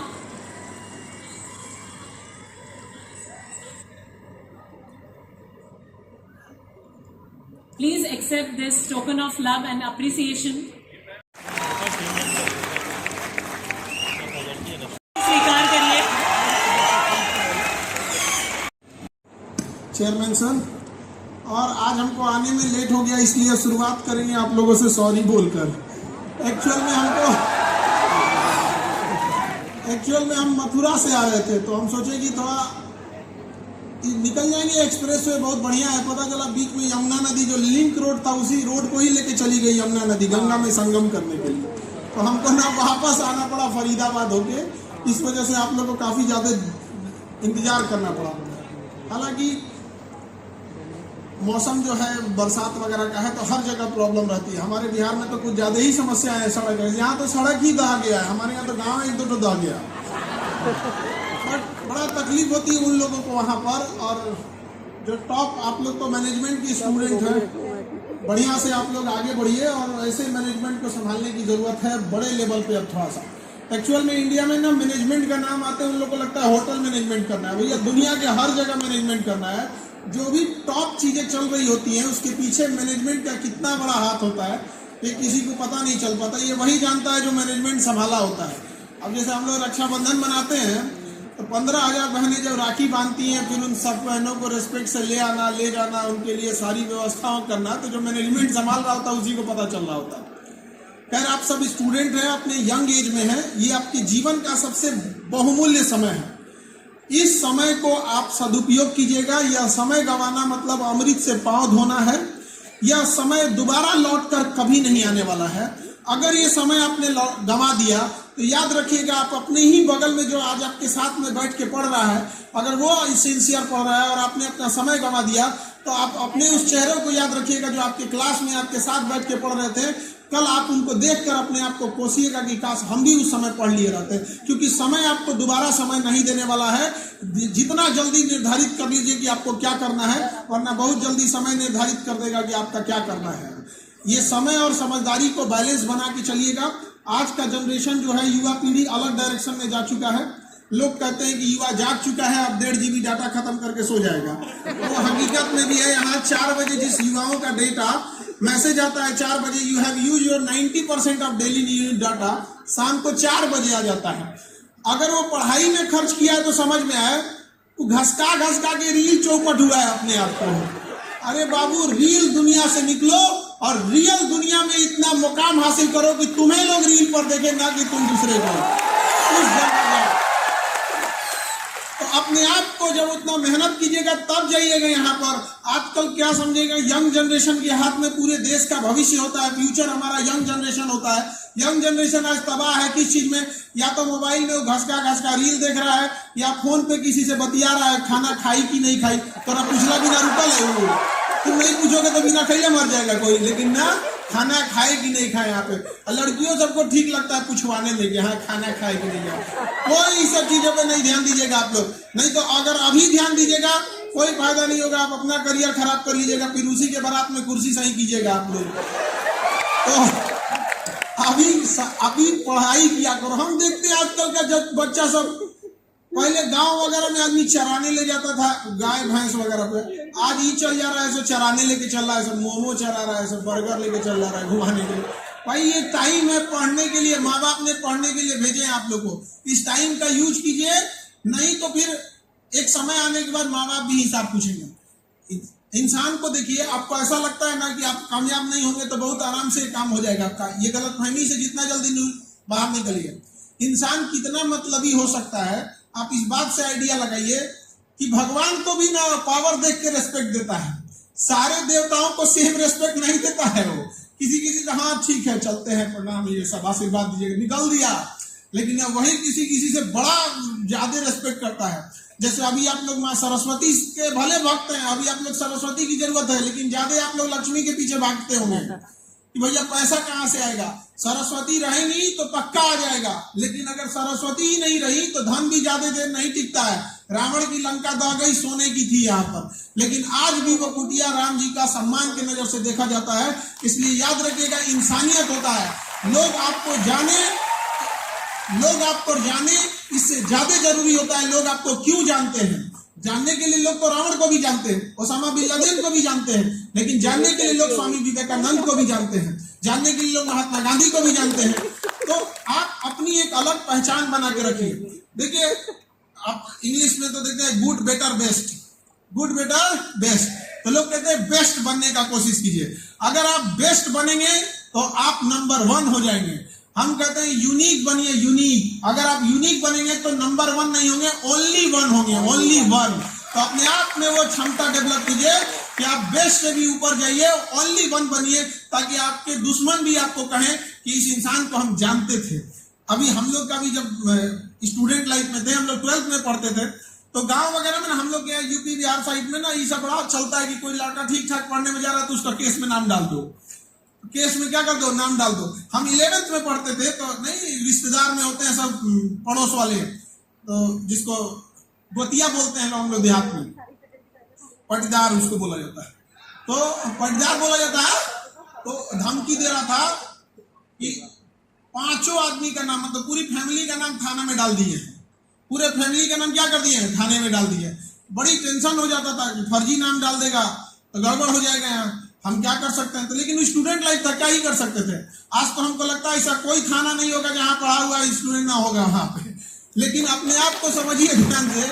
Please accept this token of love and appreciation. स्वीकार करिए। चेयरमैन सर, और आज हमको आने में लेट हो गया, इसलिए शुरुआत करेंगे आप लोगों से सॉरी बोलकर। एक्चुअल में हम मथुरा से आ रहे थे, तो हम सोचे कि थोड़ा निकल जाएंगे। एक्सप्रेस वे बहुत बढ़िया है। पता चला बीच में यमुना नदी, जो लिंक रोड था, उसी रोड को ही लेके चली गई यमुना नदी गंगा में संगम करने के लिए। तो हमको ना वापस आना पड़ा फरीदाबाद होके, इस वजह से आप लोग को काफी ज्यादा इंतजार करना पड़ा। हालांकि मौसम जो है बरसात वगैरह का है तो हर जगह प्रॉब्लम रहती है। हमारे बिहार में तो कुछ ज़्यादा ही समस्या है सड़क है, यहाँ तो सड़क ही दहा गया है, हमारे यहाँ तो गाँव एक दो दहा गया। बट बड़ा तकलीफ होती है उन लोगों को वहाँ पर। और जो टॉप आप लोग तो मैनेजमेंट की स्टूडेंट हैं, बढ़िया से आप लोग आगे बढ़िए और ऐसे मैनेजमेंट को संभालने की ज़रूरत है बड़े लेवल पे। अब थोड़ा सा एक्चुअल में इंडिया में ना मैनेजमेंट का नाम आते हैं उन लोगों को लगता है होटल मैनेजमेंट करना है। भैया दुनिया के हर जगह मैनेजमेंट करना है। जो भी टॉप चीजें चल रही होती हैं उसके पीछे मैनेजमेंट का कितना बड़ा हाथ होता है ये किसी को पता नहीं चल पाता। ये वही जानता है जो मैनेजमेंट संभाला होता है। अब जैसे हम लोग रक्षाबंधन मनाते हैं तो 15,000 बहनें जब राखी बांधती हैं, फिर उन सब बहनों को रिस्पेक्ट से ले आना, ले जाना, उनके लिए सारी व्यवस्थाओं करना, तो जो मैनेजमेंट संभाल रहा होता है उसी को पता चल रहा होता है। खैर आप सब स्टूडेंट हैं, अपने यंग एज में हैं, ये आपके जीवन का सबसे बहुमूल्य समय है। इस समय को आप सदुपयोग कीजिएगा। यह समय गंवाना मतलब अमृत से पांव धोना है। यह समय दोबारा लौट कर कभी नहीं आने वाला है। अगर ये समय आपने गंवा दिया तो याद रखिएगा आप अपने ही बगल में जो आज आपके साथ में बैठ के पढ़ रहा है, अगर वो सिंसियर पढ़ रहा है और आपने अपना समय गंवा दिया तो आप अपने उस चेहरे को याद रखिएगा जो आपके क्लास में आपके साथ बैठ के पढ़ रहे थे। कल आप उनको देखकर अपने आप को कोसिएगा कि काश हम भी उस समय पढ़ लिए रहते, क्योंकि समय आपको दोबारा समय नहीं देने वाला है। जितना जल्दी निर्धारित कर लीजिए कि आपको क्या करना है, वरना बहुत जल्दी समय निर्धारित कर देगा कि आपका क्या करना है। ये समय और समझदारी को बैलेंस बना के चलिएगा। आज का जनरेशन जो है, युवा पीढ़ी अलग डायरेक्शन में जा चुका है। लोग कहते हैं कि युवा जाग चुका है, अब 1.5 GB डाटा खत्म करके सो जाएगा। वो हकीकत में भी है। यहाँ 4 बजे जिस युवाओं का डेटा मैसेज आता है 4 बजे, you have use your 90% of daily news data, शाम को 4 बजे आ जाता है। अगर वो पढ़ाई में खर्च किया है तो समझ में आए, वो घसका के रील चौपट हुआ है अपने आप को। अरे बाबू, रील दुनिया से निकलो और रियल दुनिया में इतना मुकाम हासिल करो कि तुम्हें लोग रील पर देखें, ना कि तुम दूसरे को। उस जगह तो अपने आप को जब उतना मेहनत कीजिएगा तब जाइएगा यहाँ पर। आजकल क्या समझेगा, यंग जनरेशन के हाथ में पूरे देश का भविष्य होता है। फ्यूचर हमारा यंग जनरेशन होता है। यंग जनरेशन आज तबाह है किस चीज में, या तो मोबाइल में वो घसका रील देख रहा है, या फोन पे किसी से बतिया रहा है, खाना खाई कि नहीं खाई। तो पूछला बिना रुकल है वो, तुम नहीं पूछोगे तो बिना खाइए मर जाएगा कोई, लेकिन ना खाना खाए कि नहीं खाए। यहाँ पे लड़कियों सबको ठीक लगता है पूछवाने में कि हाँ खाना खाए कि नहीं खाए। कोई सब चीजों पे नहीं ध्यान दीजिएगा आप लोग, नहीं तो अगर अभी ध्यान दीजिएगा कोई फायदा नहीं होगा। आप अपना करियर खराब कर लीजिएगा, फिर उसी के बारात में कुर्सी सही कीजिएगा आप लोग। तो अभी पढ़ाई किया करो। हम देखते हैं आजकल का बच्चा सब, पहले गांव वगैरह में आदमी चराने ले जाता था गाय भैंस वगैरह पे, आज ही चल जा रहा है, सब चराने लेके चल रहा है, सब मोमो चरा रहा है, सब बर्गर लेके चल रहा है घुमाने के लिए। भाई ये टाइम है पढ़ने के लिए, माँ बाप ने पढ़ने के लिए भेजे हैं आप लोग को, इस टाइम का यूज कीजिए। नहीं तो फिर एक समय आने के बाद माँ बाप भी हिसाब पूछेंगे। इंसान को देखिए, आपको ऐसा लगता है ना कि आप कामयाब नहीं होंगे तो बहुत आराम से काम हो जाएगा आपका। ये गलतफहमी से जितना जल्दी बाहर निकलिए। इंसान कितना मतलबी हो सकता है, आप इस बात से आइडिया लगाइए कि भगवान को भी ना पावर देख के रेस्पेक्ट देता है। सारे देवताओं को सेम रेस्पेक्ट नहीं देता है वो। किसी का हाँ ठीक है चलते हैं, प्रणाम, ये सब आशीर्वाद दीजिएगा, निकल दिया। लेकिन वही किसी से बड़ा ज्यादा रेस्पेक्ट करता है। जैसे अभी आप लोग माँ सरस्वती के भले भक्त हैं, अभी आप लोग सरस्वती की जरूरत है, लेकिन ज्यादा आप लोग लक्ष्मी के पीछे भागते होंगे कि भैया पैसा कहाँ से आएगा। सरस्वती रहेंगी तो पक्का आ जाएगा, लेकिन अगर सरस्वती ही नहीं रही तो धन भी ज्यादा देर नहीं टिकता है। रावण की लंका दह गई, सोने की थी यहाँ पर, लेकिन आज भी वो कुटिया राम जी का सम्मान के नजर से देखा जाता है। इसलिए याद रखिएगा, इंसानियत होता है। लोग आपको जाने इससे ज्यादा जरूरी होता है लोग आपको क्यों जानते हैं। जानने के लिए लोग तो रावण को भी जानते हैं, ओसामा बिन लादेन को भी जानते हैं, लेकिन जानने के लिए लोग स्वामी विवेकानंद को भी जानते हैं, जानने के लिए लोग महात्मा गांधी को भी जानते हैं। तो आप अपनी एक अलग पहचान बना के रखिए। देखिए, आप इंग्लिश में तो देखते हैं good better best, good better best, तो लोग कहते हैं बेस्ट बनने का कोशिश कीजिए। अगर आप बेस्ट बनेंगे तो आप नंबर 1 हो जाएंगे। हम कहते हैं यूनिक बनिए, यूनिक। अगर आप यूनिक बनेंगे तो नंबर 1 नहीं होंगे, ओनली 1 होंगे, ओनली 1। तो अपने आप में वो क्षमता डेवलप कीजिए कि आप बेस्ट से भी ऊपर जाइए, ओनली 1 बनिए, ताकि आपके दुश्मन भी आपको कहें कि इस इंसान को हम जानते थे। अभी हम लोग का भी जब स्टूडेंट लाइफ में थे, हम लोग 12th में पढ़ते थे, तो गांव वगैरह में ना हम लोग यूपी बिहार साइड में ना ये सब बड़ा चलता है कि कोई लड़का ठीक ठाक पढ़ने में जा रहा है तो उसका केस में नाम डाल दो, केस में क्या कर दो, नाम डाल दो। हम 11th में पढ़ते थे तो नहीं, रिश्तेदार में होते हैं सब पड़ोस वाले, तो जिसको गोतिया बोलते हैं हम लोग देहात में, पटदार उसको बोला जाता है। तो पटदार बोला जाता है, तो धमकी दे रहा था कि 5 आदमी का नाम, मतलब पूरी फैमिली का नाम थाना में डाल दिए, पूरे फैमिली का नाम क्या कर दिए, थाने में डाल दिए। बड़ी टेंशन हो जाता था कि फर्जी नाम डाल देगा तो गड़बड़ हो जाएगा, यहाँ हम क्या कर सकते हैं। तो लेकिन स्टूडेंट लाइफ था, क्या ही कर सकते थे। आज तो हमको लगता है ऐसा कोई थाना नहीं होगा जहाँ पढ़ा हुआ स्टूडेंट ना होगा वहां पे। लेकिन अपने आप को समझिए ध्यान से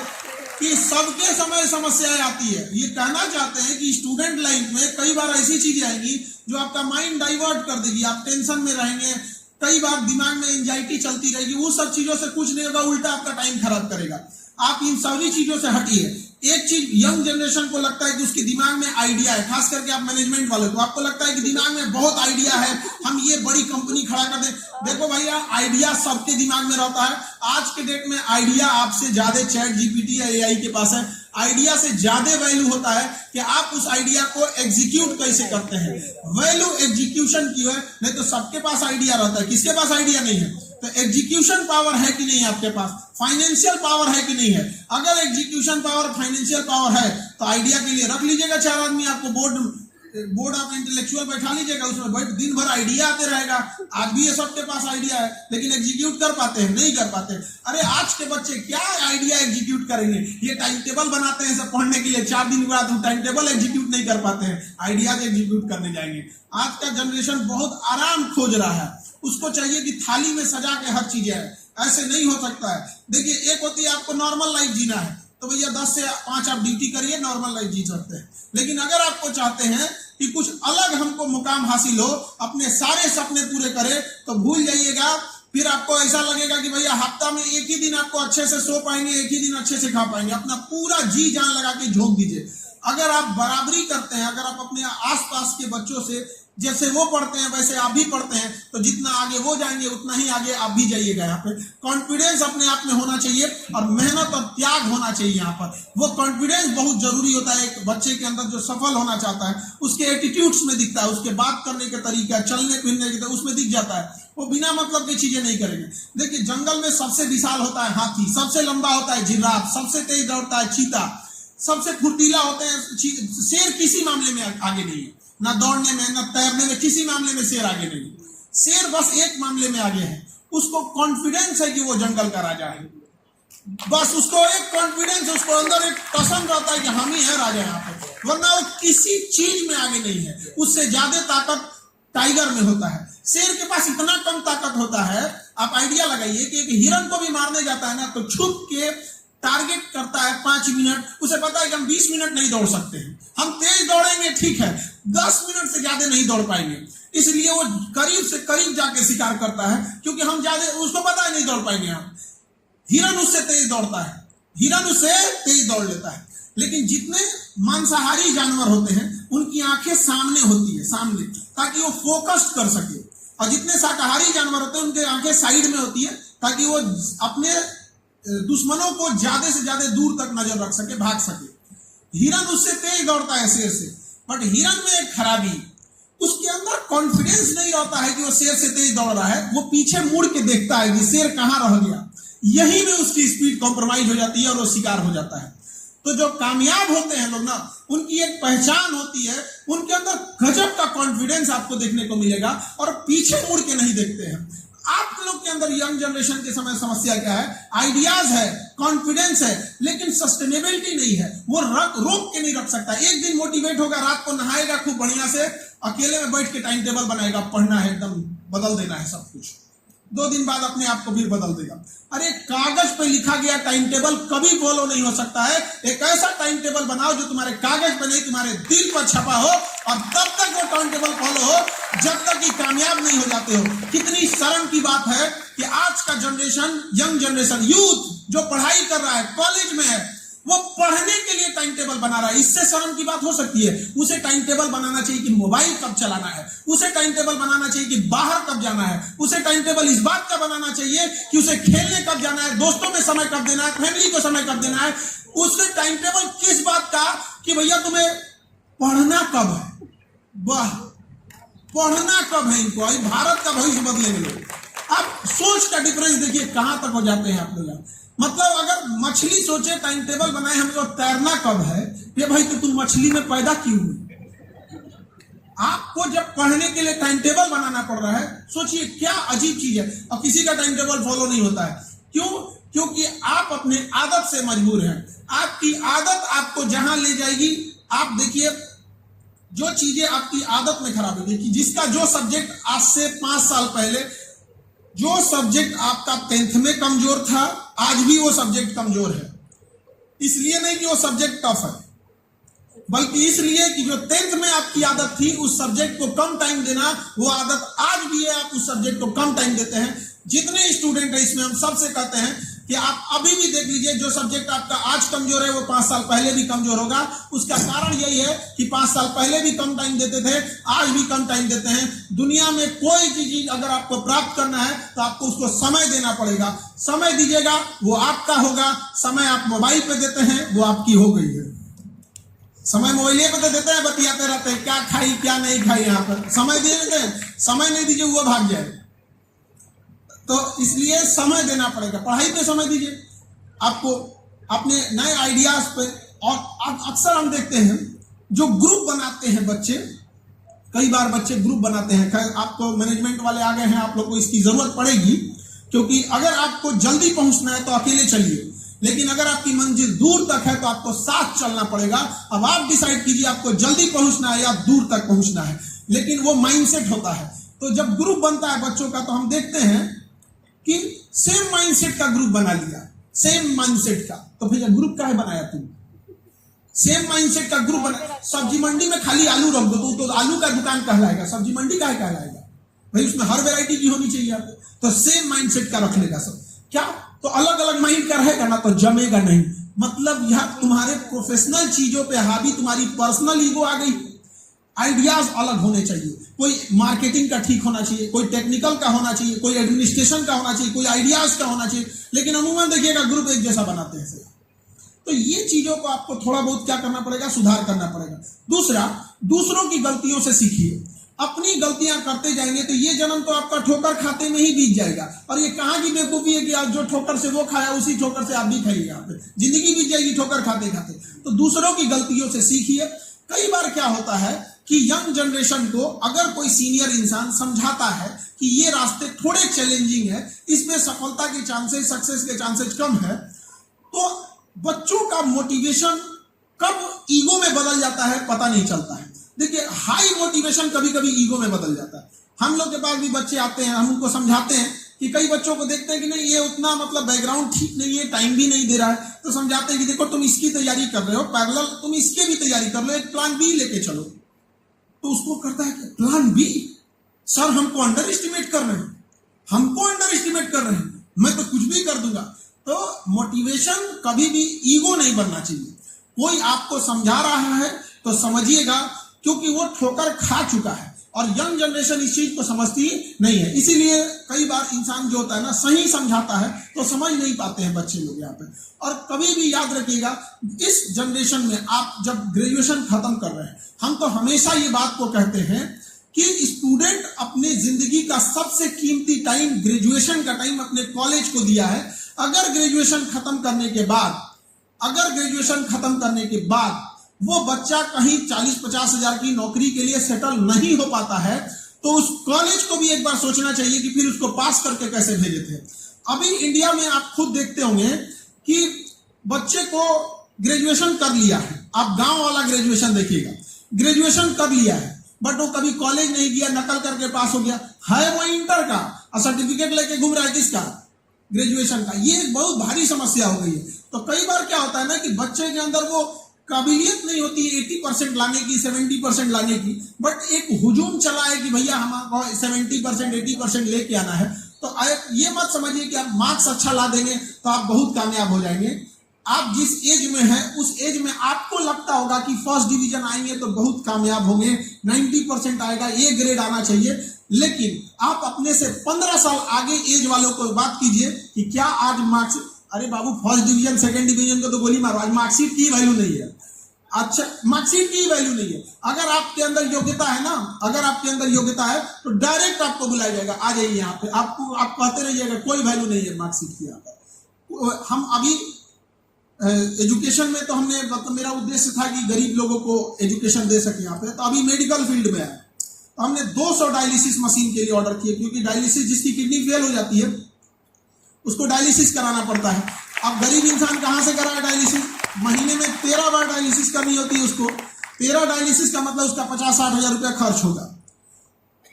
कि सबके समय समस्याएं आती है। ये कहना चाहते हैं कि स्टूडेंट लाइफ में कई बार ऐसी चीजें आएंगी जो आपका माइंड डाइवर्ट कर देगी, आप टेंशन में रहेंगे, कई बार दिमाग में एंजाइटी चलती रहेगी। वो सब चीजों से कुछ नहीं होगा, उल्टा आपका टाइम खराब करेगा। आप इन सभी चीजों से हटिए। एक चीज यंग जनरेशन को लगता है कि उसके दिमाग में आइडिया है, खास करके आप मैनेजमेंट वाले को, आपको लगता है कि दिमाग में बहुत आइडिया है, हम ये बड़ी कंपनी खड़ा कर दें। देखो भैया, आइडिया सबके दिमाग में रहता है। आज के डेट में आइडिया आपसे ज्यादा चैट जीपीटी या एआई के पास है। आइडिया से ज्यादा वैल्यू होता है कि आप उस आइडिया को एग्जीक्यूट कैसे करते हैं। वैल्यू एग्जीक्यूशन की है, नहीं तो सबके पास आइडिया रहता है, किसके पास आइडिया नहीं है। तो एग्जीक्यूशन पावर है कि नहीं आपके पास, फाइनेंशियल पावर है कि नहीं है। अगर एग्जीक्यूशन पावर, फाइनेंशियल पावर है तो आइडिया के लिए रख लीजिएगा 4 आदमी, आपको बोर्ड ऑफ इंटेलेक्चुअल बैठा लीजिएगा, उसमें बैठ दिन भर आइडिया आते रहेगा। आज भी ये सबके पास आइडिया है, लेकिन एग्जीक्यूट कर पाते हैं, नहीं कर पाते। अरे आज के बच्चे क्या आइडिया एग्जीक्यूट करेंगे। ये टाइम टेबल बनाते हैं सब पढ़ने के लिए, 4 दिन के बाद टाइम टेबल एग्जीक्यूट नहीं कर पाते हैं, आइडिया एग्जीक्यूट करने जाएंगे। आज का जनरेशन बहुत आराम खोज रहा है, उसको चाहिए कि थाली में सजा के हर चीज है। ऐसे नहीं हो सकता है। देखिए, एक होती है आपको नॉर्मल लाइफ जीना है, तो भैया 10 से 5 आप ड्यूटी करिए, नॉर्मल लाइफ जी सकते हैं। लेकिन अगर आपको चाहते हैं कि कुछ अलग हमको मुकाम हासिल हो, अपने सारे सपने पूरे करें, तो भूल जाइएगा। फिर आपको ऐसा लगेगा कि भैया हफ्ता में एक ही दिन आपको अच्छे से सो पाएंगे, एक ही दिन अच्छे से खा पाएंगे। अपना पूरा जी जान लगा के झोंक दीजिए। अगर आप बराबरी करते हैं, अगर आप अपने आसपास के बच्चों से जैसे वो पढ़ते हैं वैसे आप भी पढ़ते हैं, तो जितना आगे वो जाएंगे उतना ही आगे आप भी जाइएगा। यहाँ पे कॉन्फिडेंस अपने आप में होना चाहिए और मेहनत और त्याग होना चाहिए। यहाँ पर वो कॉन्फिडेंस बहुत जरूरी होता है एक बच्चे के अंदर। जो सफल होना चाहता है उसके एटीट्यूड्स में दिखता है, उसके बात करने के तरीका, चलने फिरने के उसमें दिख जाता है। वो बिना मतलब की चीजें नहीं करेंगे। देखिए, जंगल में सबसे विशाल होता है हाथी, सबसे लंबा होता है जिराफ, सबसे तेज दौड़ता है चीता, सबसे फुर्तीला होते हैं शेर। किसी मामले में आगे नहीं है, ना दौड़ने में, ना तैरने में, किसी मामले में शेर आगे नहीं। शेर बस एक मामले में आगे है, उसको कॉन्फिडेंस है कि वो जंगल का राजा है। बस उसको एक कॉन्फिडेंस, उसको अंदर एक कसम रहता है कि हम ही है राजा यहाँ पे, वरना वो किसी चीज में आगे नहीं है। उससे ज्यादा ताकत टाइगर में होता है। शेर के पास इतना कम ताकत होता है, आप आइडिया लगाइए कि एक हिरन को भी मारने जाता है ना तो छुप के टारगेट करता है 5 मिनट। उसे पता है कि हम 20 मिनट नहीं दौड़ सकते हैं, हम तेज दौड़ेंगे ठीक है, 10 मिनट से ज्यादा नहीं दौड़ पाएंगे। इसलिए वो करीब से करीब जाके शिकार करता है, क्योंकि हम ज्यादा, उसको पता है नहीं दौड़ पाएंगे हम। हिरन उससे तेज दौड़ता है, हिरन उससे तेज दौड़ लेता है। लेकिन जितने मांसाहारी जानवर होते हैं उनकी आंखें सामने होती है, सामने, ताकि वो फोकस्ड कर सके। और जितने शाकाहारी जानवर होते हैं उनकी आंखें साइड में होती है, ताकि वो अपने दुश्मनों को ज्यादा से ज्यादा दूर तक नजर रख सके, भाग सके। हिरन उससे तेज दौड़ता है शेर से, बट हिरन में एक खराबी, उसके अंदर कॉन्फिडेंस नहीं रहता है कि वो शेर से तेज दौड़ रहा है। वो पीछे मुड़ के देखता है कि शेर कहां रह गया, यही में उसकी स्पीड कॉम्प्रोमाइज हो जाती है और वो शिकार हो जाता है। तो जो कामयाब होते हैं लोग ना, उनकी एक पहचान होती है, उनके अंदर गजब का कॉन्फिडेंस आपको देखने को मिलेगा और पीछे मुड़ के नहीं देखते हैं। आप लोग के अंदर यंग जनरेशन के समय समस्या क्या है? आइडियाज है, कॉन्फिडेंस है, लेकिन सस्टेनेबिलिटी नहीं है। वो रोक के नहीं रख सकता। एक दिन मोटिवेट होगा, रात को नहाएगा खूब बढ़िया से, अकेले में बैठ के टाइम टेबल बनाएगा, पढ़ना है, एकदम बदल देना है सब कुछ। 2 दिन बाद अपने आप को फिर बदल देगा। अरे कागज पे लिखा गया टाइम टेबल कभी फॉलो नहीं हो सकता है। एक ऐसा टाइम टेबल बनाओ जो तुम्हारे कागज पे नहीं, तुम्हारे दिल पर छपा हो, और तब तक वो टाइम टेबल फॉलो हो जब तक कि कामयाब नहीं हो जाते हो। कितनी शर्म की बात है कि आज का जनरेशन, यंग जनरेशन, यूथ जो पढ़ाई कर रहा है, कॉलेज में है, वो पढ़ने के लिए टाइम टेबल बना रहा है, इससे शर्म की बात हो सकती है? उसे टाइम टेबल बनाना चाहिए कि मोबाइल कब चलाना है, उसे टाइम टेबल बनाना चाहिए कि बाहर कब जाना है, उसे टाइम टेबल इस बात का बनाना चाहिए कि उसे खेलने कब जाना है, दोस्तों में समय कब देना है, फैमिली को समय कब देना है। उसके टाइम टेबल किस बात का कि भैया तुम्हें पढ़ना कब है, वाह पढ़ना कब है इनको, अभी भारत का भविष्य बदलेंगे लोग। अब सोच का डिफरेंस देखिए कहां तक हो जाते हैं आप लोग। मतलब अगर मछली सोचे टाइम टेबल बनाए हमको तैरना कब है, ये भाई तो तुम मछली में पैदा क्यों हुई? आपको जब पढ़ने के लिए टाइम टेबल बनाना पड़ रहा है, सोचिए क्या अजीब चीज है। और किसी का टाइम टेबल फॉलो नहीं होता है, क्यों? क्योंकि आप अपने आदत से मजबूर हैं। आपकी आदत आपको जहां ले जाएगी, आप देखिए जो चीजें आपकी आदत में खराब होगी, कि जिसका जो सब्जेक्ट आज से 5 साल पहले जो सब्जेक्ट आपका 10th में कमजोर था, आज भी वो सब्जेक्ट कमजोर है। इसलिए नहीं कि वो सब्जेक्ट टफ है, बल्कि इसलिए कि जो 10th में आपकी आदत थी उस सब्जेक्ट को कम टाइम देना, वो आदत आज भी है, आप उस सब्जेक्ट को कम टाइम देते हैं। जितने स्टूडेंट है इसमें हम सबसे कहते हैं कि आप अभी भी देख लीजिए, जो सब्जेक्ट आपका आज कमजोर है वो 5 साल पहले भी कमजोर होगा। उसका कारण यही है कि 5 साल पहले भी कम टाइम देते थे, आज भी कम टाइम देते हैं। दुनिया में कोई चीज अगर आपको प्राप्त करना है तो आपको उसको समय देना पड़ेगा। समय दीजिएगा वो आपका होगा। समय आप मोबाइल पे देते हैं वो आपकी हो गई है। समय मोबाइल पे देते हैं, बतियाते रहते हैं, क्या खाई क्या नहीं खाई। यहाँ पर समय दे देते हैं, समय नहीं दीजिए वो भाग जाए। तो इसलिए समय देना पड़ेगा। पढ़ाई पे समय दीजिए, आपको अपने नए आइडियाज पे। और अक्सर हम देखते हैं जो ग्रुप बनाते हैं बच्चे, कई बार बच्चे ग्रुप बनाते हैं। खैर आपको मैनेजमेंट वाले आ गए हैं, आप लोग को इसकी जरूरत पड़ेगी, क्योंकि अगर आपको जल्दी पहुंचना है तो अकेले चलिए, लेकिन अगर आपकी मंजिल दूर तक है तो आपको साथ चलना पड़ेगा। अब आप डिसाइड कीजिए आपको जल्दी पहुंचना है या दूर तक पहुंचना है, लेकिन वो माइंडसेट होता है। तो जब ग्रुप बनता है बच्चों का, तो हम देखते हैं कि सेम माइंडसेट का ग्रुप बना लिया, सेम माइंडसेट का। तो भैया ग्रुप काहे बनाया तुम? सेम माइंडसेट का ग्रुप बना। सब्जी मंडी में खाली आलू रख दो तो आलू का दुकान कहलाएगा, सब्जी मंडी काहे कहलाएगा? भाई उसमें हर वैरायटी की होनी चाहिए आपको। तो सेम माइंडसेट का रख लेगा सब, क्या तो अलग अलग माइंड का रहेगा ना, तो जमेगा नहीं। मतलब यह तुम्हारे प्रोफेशनल चीजों पे हावी तुम्हारी पर्सनल ईगो आ गई। आइडियाज अलग होने चाहिए, कोई मार्केटिंग का ठीक होना चाहिए, कोई टेक्निकल का होना चाहिए, कोई एडमिनिस्ट्रेशन का होना चाहिए, कोई आइडियाज का होना चाहिए, लेकिन अमूमन देखिएगा ग्रुप एक जैसा बनाते हैं। तो ये चीजों को आपको थोड़ा बहुत क्या करना पड़ेगा, सुधार करना पड़ेगा। दूसरा, दूसरों की गलतियों से सीखिए। अपनी गलतियां करते जाएंगे तो ये जन्म तो आपका ठोकर खाते में ही बीत जाएगा। और ये कहां की बेवकूफी है कि आज जो ठोकर से वो खाया उसी ठोकर से आप भी खाइए, यहाँ पे जिंदगी बीत जाएगी ठोकर खाते खाते। तो दूसरों की गलतियों से सीखिए। कई बार क्या होता है कि यंग जनरेशन को अगर कोई सीनियर इंसान समझाता है कि ये रास्ते थोड़े चैलेंजिंग है, इसमें सफलता के चांसेस, सक्सेस के चांसेस कम है, तो बच्चों का मोटिवेशन कब ईगो में बदल जाता है पता नहीं चलता है। देखिए हाई मोटिवेशन कभी कभी ईगो में बदल जाता है। हम लोग के पास भी बच्चे आते हैं, हम उनको समझाते हैं कि कई बच्चों को देखते हैं कि नहीं ये उतना मतलब बैकग्राउंड ठीक नहीं है, टाइम भी नहीं दे रहा है, तो समझाते हैं कि देखो तुम इसकी तैयारी कर रहे हो, पैरेलल तुम इसके भी तैयारी कर लो, एक प्लान बी लेके चलो। तो उसको करता है कि प्लान बी, सर हमको अंडर एस्टिमेट कर रहे हैं, हमको अंडर एस्टिमेट कर रहे हैं, मैं तो कुछ भी कर दूंगा। तो मोटिवेशन कभी भी ईगो नहीं बनना चाहिए। कोई आपको समझा रहा है तो समझिएगा, क्योंकि वो ठोकर खा चुका है और यंग जनरेशन इस चीज को समझती नहीं है। इसीलिए कई बार इंसान जो होता है ना, सही समझाता है तो समझ नहीं पाते हैं बच्चे लोग यहाँ पे। और कभी भी याद रखिएगा, इस जनरेशन में आप जब ग्रेजुएशन खत्म कर रहे हैं, हम तो हमेशा ये बात को कहते हैं कि स्टूडेंट अपने जिंदगी का सबसे कीमती टाइम, ग्रेजुएशन का टाइम अपने कॉलेज को दिया है। अगर ग्रेजुएशन खत्म करने के बाद वो बच्चा कहीं 40-50 हजार की नौकरी के लिए सेटल नहीं हो पाता है, तो उस कॉलेज को भी एक बार सोचना चाहिए कि फिर उसको पास करके कैसे भेजे थे। अभी इंडिया में आप खुद देखते होंगे कि बच्चे को ग्रेजुएशन कर लिया है, आप गांव वाला ग्रेजुएशन देखिएगा, ग्रेजुएशन कर लिया है बट वो कभी कॉलेज नहीं गया, नकल करके पास हो गया है, वो इंटर का और सर्टिफिकेट लेके घूम रहा है किसका, ग्रेजुएशन का। ये एक बहुत भारी समस्या हो गई है। तो कई बार क्या होता है ना कि बच्चे के अंदर वो काबिलियत नहीं होती 80% लाने की, 70% लाने की, बट एक हुजूम चला है कि भैया हमको 70% 80% लेके आना है। तो ये मत समझिए कि आप मार्क्स अच्छा ला देंगे तो आप बहुत कामयाब हो जाएंगे। आप जिस एज में हैं उस एज में आपको लगता होगा कि फर्स्ट डिवीजन आएंगे तो बहुत कामयाब होंगे, 90% आएगा, ए ग्रेड आना चाहिए। लेकिन आप अपने से 15 साल आगे एज वालों को बात कीजिए कि क्या आज मार्क्स, अरे बाबू फर्स्ट डिवीजन सेकंड डिवीजन को तो गोली मारो, आज मार्कशीट की वैल्यू नहीं है। अच्छा, मार्कशीट की वैल्यू नहीं है। अगर आपके अंदर योग्यता है ना, अगर आपके अंदर योग्यता है तो डायरेक्ट आपको बुलाया जाएगा, आ जाइए यहाँ पे, आपको आप कहते रहिएगा, कोई वैल्यू नहीं है मार्कशीट की। यहाँ पर हम अभी एजुकेशन में तो हमने, मतलब मेरा उद्देश्य था कि गरीब लोगों को एजुकेशन दे सके यहाँ पे, तो अभी मेडिकल फील्ड में है, तो हमने 200 डायलिसिस मशीन के लिए ऑर्डर किए, क्योंकि डायलिसिस, जिसकी किडनी फेल हो जाती है उसको डायलिसिस कराना पड़ता है। अब गरीब इंसान कहाँ से कराए डायलिसिस? महीने में 13 बार डायलिसिस करनी होती है उसको। 13 डायलिसिस का मतलब उसका 50-60 हजार रुपया खर्च होगा।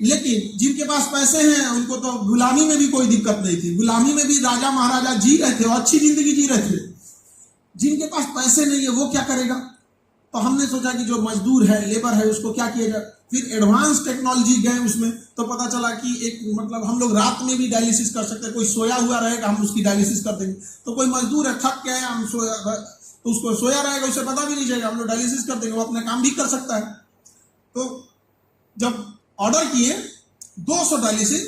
लेकिन जिनके पास पैसे हैं उनको तो गुलामी में भी कोई दिक्कत नहीं थी, गुलामी में भी राजा महाराजा जी रहे थे और अच्छी जिंदगी जी रहे थे। जिनके पास पैसे नहीं है वो क्या करेगा? तो हमने सोचा कि जो मजदूर है, लेबर है, उसको क्या किया जाए। फिर एडवांस टेक्नोलॉजी गए उसमें, तो पता चला कि एक, मतलब हम लोग रात में भी डायलिसिस कर सकते हैं। कोई सोया हुआ रहेगा, हम उसकी डायलिसिस कर देंगे। तो कोई मजदूर है, थक गया है, हम तो उसको सोया रहेगा, उसे पता भी नहीं चलेगा, हम लोग डायलिसिस कर देंगे, वो अपना काम भी कर सकता है। तो जब ऑर्डर किए 200 डायलिसिस,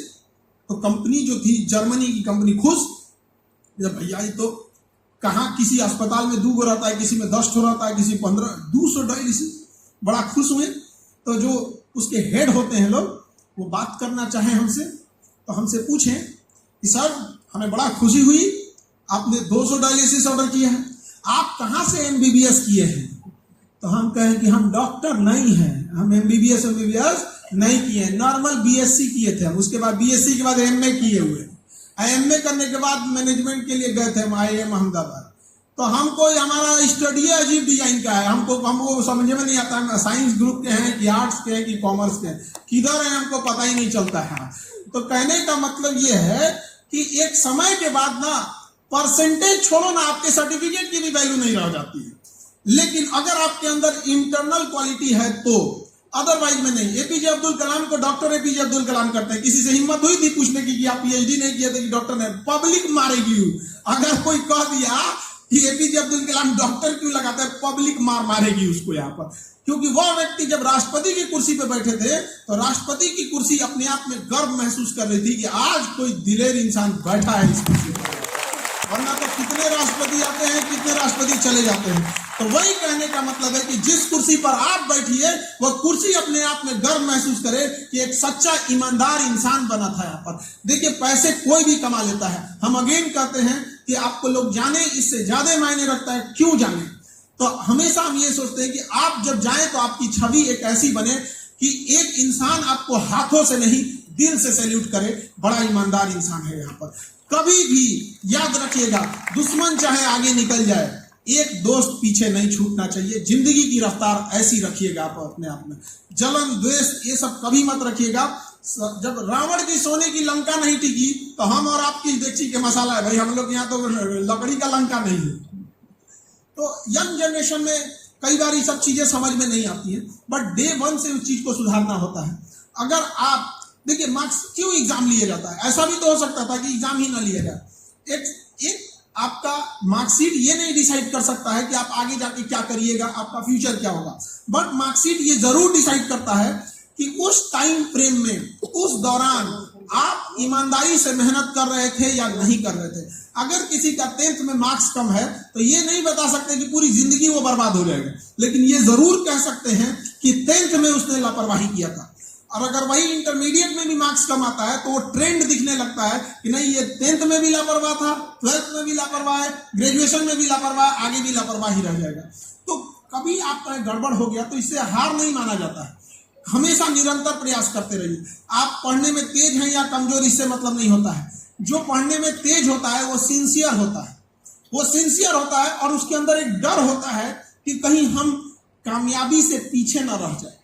तो कंपनी जो थी, जर्मनी की कंपनी, खुश, जब भैया ये तो कहाँ किसी अस्पताल में 2 गो रहता है, किसी में 10 ठो रहता है, किसी 15, 200 डायलिसिस, बड़ा खुश हुए। तो जो उसके हेड होते हैं लोग, वो बात करना चाहे हमसे, तो हमसे पूछें कि सर हमें बड़ा खुशी हुई, आपने 200 डायलिसिस ऑर्डर किए हैं, आप कहाँ से MBBS किए हैं? तो हम कहें कि हम डॉक्टर नहीं हैं, हम MBBS नहीं किए, नॉर्मल BSc किए थे हम। उसके बाद BSc के बाद MA किए हुए, MA करने के बाद मैनेजमेंट के लिए गए थे हम IIM अहमदाबाद। तो हमको हमारा स्टडी अजीब डिजाइन का है, हमको समझ में नहीं आता है साइंस ग्रुप के हैं कि आर्ट्स के हैं कि कॉमर्स के हैं, किधर है हमको पता ही नहीं चलता है। तो कहने का मतलब ये है कि एक समय के बाद ना, परसेंटेज छोड़ो ना, आपके सर्टिफिकेट की भी वैल्यू नहीं रह जाती है। लेकिन अगर आपके अंदर इंटरनल क्वालिटी है तो, अदरवाइज में नहीं। APJ अब्दुल कलाम को डॉक्टर APJ अब्दुल कलाम करते हैं। किसी से हिम्मत हुई थी पूछने की कि आप PhD नहीं किए थे कि डॉक्टर ने? पब्लिक मारेगी। अगर कोई कह दिया कि APJ अब्दुल कलाम डॉक्टर क्यों लगाते हैं, पब्लिक मारेगी उसको यहाँ पर। क्योंकि वह व्यक्ति जब राष्ट्रपति की कुर्सी पे बैठे थे तो राष्ट्रपति की कुर्सी अपने आप में गर्व महसूस कर रही थी कि आज कोई दिलेर इंसान बैठा है इस कुर्सी पर। वरना तो कितने राष्ट्रपति आते हैं, कितने राष्ट्रपति चले जाते हैं। तो वही कहने का मतलब है कि जिस कुर्सी पर आप बैठिए, वह कुर्सी अपने आप में गर्व महसूस करे कि एक सच्चा ईमानदार इंसान बना था यहाँ पर। देखिए, पैसे कोई भी कमा लेता है। हम अगेन कहते हैं कि आपको लोग जाने, इससे ज्यादा मायने रखता है क्यों जाने। तो हमेशा हम ये सोचते हैं कि आप जब जाएं तो आपकी छवि एक ऐसी बने कि एक इंसान आपको हाथों से नहीं, दिल से सैल्यूट करे, बड़ा ईमानदार इंसान है यहाँ पर। कभी भी याद रखिएगा, दुश्मन चाहे आगे निकल जाए, एक दोस्त पीछे नहीं छूटना चाहिए। जिंदगी की रफ्तार ऐसी रखिएगा आप अपने आप में। जलन, द्वेष, ये सब कभी मत रखिएगा। जब रावण की सोने की लंका नहीं टिकी तो हम और आपकी डेगची के मसाला है भाई, हम लोग यहाँ तो लकड़ी का लंका नहीं है। तो यंग जनरेशन में कई बार ये सब चीजें समझ में नहीं आती है, बट डे 1 से उस चीज को सुधारना होता है। अगर आप देखिए, मार्क्स क्यों एग्जाम लिया जाता है? ऐसा भी तो हो सकता था कि एग्जाम ही ना लिया जाए। एक आपका मार्कशीट ये नहीं डिसाइड कर सकता है कि आप आगे जाके क्या करिएगा, आपका फ्यूचर क्या होगा, बट मार्कशीट ये जरूर डिसाइड करता है कि उस टाइम फ्रेम में, उस दौरान आप ईमानदारी से मेहनत कर रहे थे या नहीं कर रहे थे। अगर किसी का 10th में मार्क्स कम है तो ये नहीं बता सकते कि पूरी जिंदगी वो बर्बाद हो जाएगा, लेकिन ये जरूर कह सकते हैं कि 10th में उसने लापरवाही किया था। और अगर वही इंटरमीडिएट में भी मार्क्स कम आता है तो वो ट्रेंड दिखने लगता है कि नहीं, ये 10th में भी लापरवाह था, 12th में भी लापरवाह है, ग्रेजुएशन में भी लापरवाह, आगे भी लापरवाह ही रह जाएगा। तो कभी आपका गड़बड़ हो गया तो इससे हार नहीं माना जाता है। हमेशा निरंतर प्रयास करते रहिए। आप पढ़ने में तेज हैं या कमजोर, इससे मतलब नहीं होता है। जो पढ़ने में तेज होता है वो सिंसियर होता है, वो सिंसियर होता है और उसके अंदर एक डर होता है कि कहीं हम कामयाबी से पीछे न रह जाए।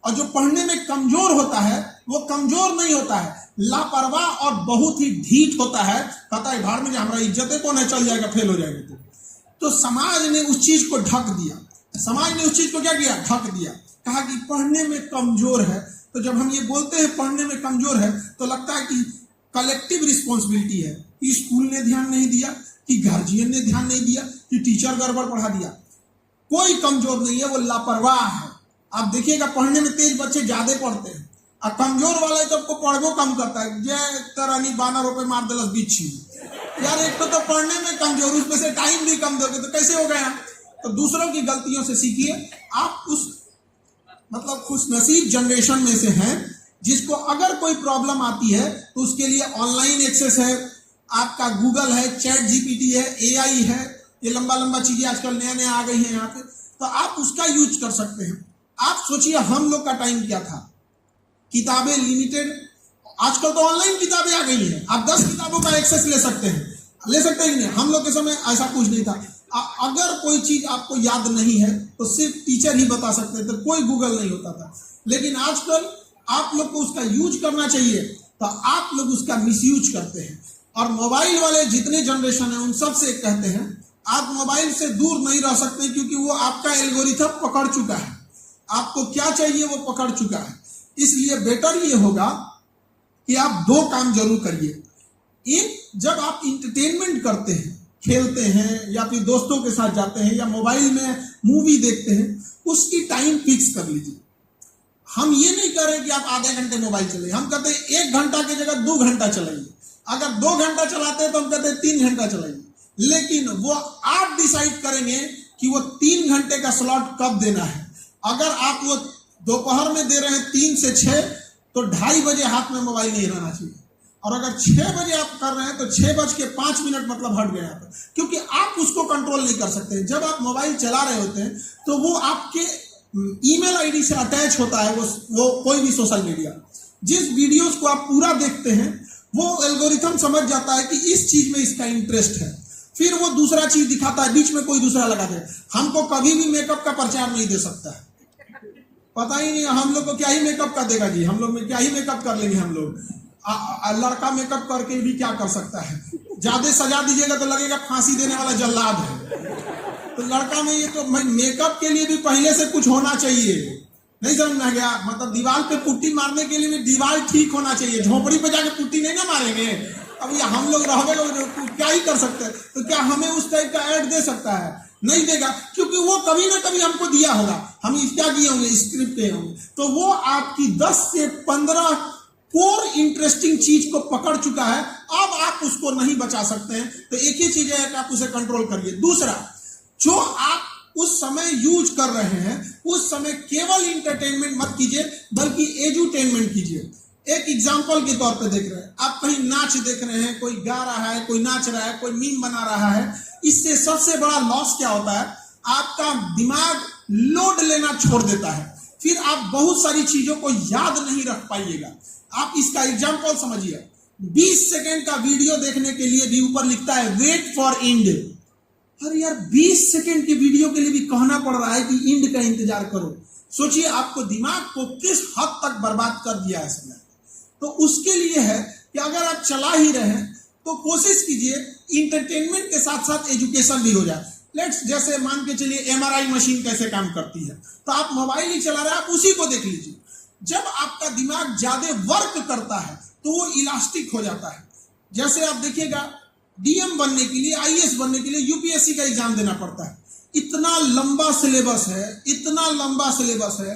और जो पढ़ने में कमजोर होता है वो कमजोर नहीं होता है, लापरवाह और बहुत ही ढीठ होता है। कहता है भाड़ में हमारा इज्जत कौन है, चल जाएगा, फेल हो जाएगा। तो समाज ने उस चीज को ढक दिया। समाज ने उस चीज को क्या किया? ढक दिया। कहा कि पढ़ने में कमजोर है। तो जब हम ये बोलते हैं पढ़ने में कमजोर है तो लगता है कि कलेक्टिव रिस्पॉन्सिबिलिटी है, कि स्कूल ने ध्यान नहीं दिया, कि गार्जियन ने ध्यान नहीं दिया, कि टीचर गड़बड़ पढ़ा दिया। कोई कमजोर नहीं है, वो लापरवाह है। आप देखिएगा पढ़ने में तेज बच्चे ज्यादा पढ़ते हैं और कमजोर वाले तो आपको पढ़बो कम करता है। जय तरनी 12 रुपए मार दिलस बीच यार, एक तो पढ़ने में कमजोर, उसमें से टाइम भी कम दोगे तो कैसे हो गया। तो दूसरों की गलतियों से सीखिए। आप उस मतलब खुश नसीब जनरेशन में से हैं जिसको अगर कोई प्रॉब्लम आती है तो उसके लिए ऑनलाइन एक्सेस है, आपका गूगल है, चैट जीपीटी है, एआई है, ये लंबा लंबा चीजें आजकल नया नया आ गई हैं यहाँ पे, तो आप उसका यूज कर सकते हैं। आप सोचिए हम लोग का टाइम क्या था, किताबें लिमिटेड, आजकल तो ऑनलाइन किताबें आ गई हैं, आप 10 किताबों का एक्सेस ले सकते हैं कि नहीं। हम लोग के समय ऐसा कुछ नहीं था। अगर कोई चीज आपको याद नहीं है तो सिर्फ टीचर ही बता सकते थे, कोई गूगल नहीं होता था। लेकिन आजकल आप लोग को उसका यूज करना चाहिए, तो आप लोग उसका मिसयूज करते हैं। और मोबाइल वाले जितने जनरेशन है उन सब से कहते हैं आप मोबाइल से दूर नहीं रह सकते, क्योंकि वो आपका एल्गोरिथम पकड़ चुका है, आपको क्या चाहिए वो पकड़ चुका है। इसलिए बेटर ये होगा कि आप 2 काम जरूर करिए। एक, जब आप इंटरटेनमेंट करते हैं, खेलते हैं या फिर दोस्तों के साथ जाते हैं या मोबाइल में मूवी देखते हैं, उसकी टाइम फिक्स कर लीजिए। हम ये नहीं कह रहे कि आप आधे घंटे मोबाइल चलाइए, हम कहते हैं 1 घंटा की जगह 2 घंटा चलाइए। अगर 2 घंटा चलाते हैं तो हम कहते हैं 3 घंटा चलाइए। लेकिन वो आप डिसाइड करेंगे कि वो 3 घंटे का स्लॉट कब देना है। अगर आप वो दोपहर में दे रहे हैं 3 से 6, तो 2:30 बजे हाथ में मोबाइल नहीं रहना चाहिए। और अगर 6 बजे आप कर रहे हैं तो 6:05 मतलब हट गया, क्योंकि आप उसको कंट्रोल नहीं कर सकते। जब आप मोबाइल चला रहे होते हैं तो वो आपके ईमेल आईडी से अटैच होता है, वो कोई भी सोशल मीडिया। जिस वीडियोस को आप पूरा देखते हैं वो एल्गोरिथम समझ जाता है कि इस चीज में इसका इंटरेस्ट है, फिर वो दूसरा चीज दिखाता है, बीच में कोई दूसरा लगा दे। हमको कभी भी मेकअप का प्रचार नहीं दे सकता है, पता ही नहीं हम लोग को क्या ही मेकअप कर देगा जी, हम लोग में क्या ही मेकअप कर लेंगे हम लोग। लड़का मेकअप करके भी क्या कर सकता है, ज्यादा सजा दीजिएगा तो लगेगा फांसी देने वाला जल्लाद है। तो लड़का में ये तो मेकअप के लिए भी पहले से कुछ होना चाहिए, नहीं समझ में आ गया। मतलब दीवार पे पुट्टी मारने के लिए भी दीवार ठीक होना चाहिए, झोपड़ी पे जाके पुट्टी नहीं ना मारेंगे। अब ये हम लोग रहोगे क्या ही कर सकते हैं। तो क्या हमें उस टाइप का ऐड दे सकता है? नहीं देगा, क्योंकि वो कभी ना कभी हमको दिया होगा, हम क्या किए होंगे, स्क्रिप्ट किए होंगे। तो वो आपकी 10 से 15 कोर इंटरेस्टिंग चीज को पकड़ चुका है, अब आप उसको नहीं बचा सकते हैं। तो एक ही चीज है कि आप उसे कंट्रोल करिए। दूसरा, जो आप उस समय यूज कर रहे हैं उस समय केवल इंटरटेनमेंट मत कीजिए, बल्कि एजुटेनमेंट कीजिए। एक एग्जांपल के तौर पे देख रहे हैं, आप कहीं नाच देख रहे हैं, कोई गा रहा है, कोई नाच रहा है, कोई मीम बना रहा है, इससे सबसे बड़ा लॉस क्या होता है, आपका दिमाग लोड लेना छोड़ देता है, फिर आप बहुत सारी चीजों को याद नहीं रख पाइएगा। आप इसका एग्जांपल समझिए, 20 सेकेंड का वीडियो देखने के लिए भी ऊपर लिखता है वेट फॉर इंड। अरे यार 20 सेकेंड के वीडियो के लिए भी कहना पड़ रहा है कि इंड का इंतजार करो। सोचिए आपको दिमाग को किस हद तक बर्बाद कर दिया है समय। तो उसके लिए है कि अगर आप चला ही रहे हैं तो कोशिश कीजिए इंटरटेनमेंट के साथ साथ एजुकेशन भी हो जाए। लेट्स जैसे मान के चलिए एमआरआई मशीन कैसे काम करती है, तो आप मोबाइल ही चला रहे हैं, आप उसी को देख लीजिए। जब आपका दिमाग ज्यादा वर्क करता है तो वो इलास्टिक हो जाता है। जैसे आप देखिएगा डीएम बनने के लिए, आईएएस बनने के लिए यूपीएससी का एग्जाम देना पड़ता है। इतना लंबा सिलेबस है, इतना लंबा सिलेबस है,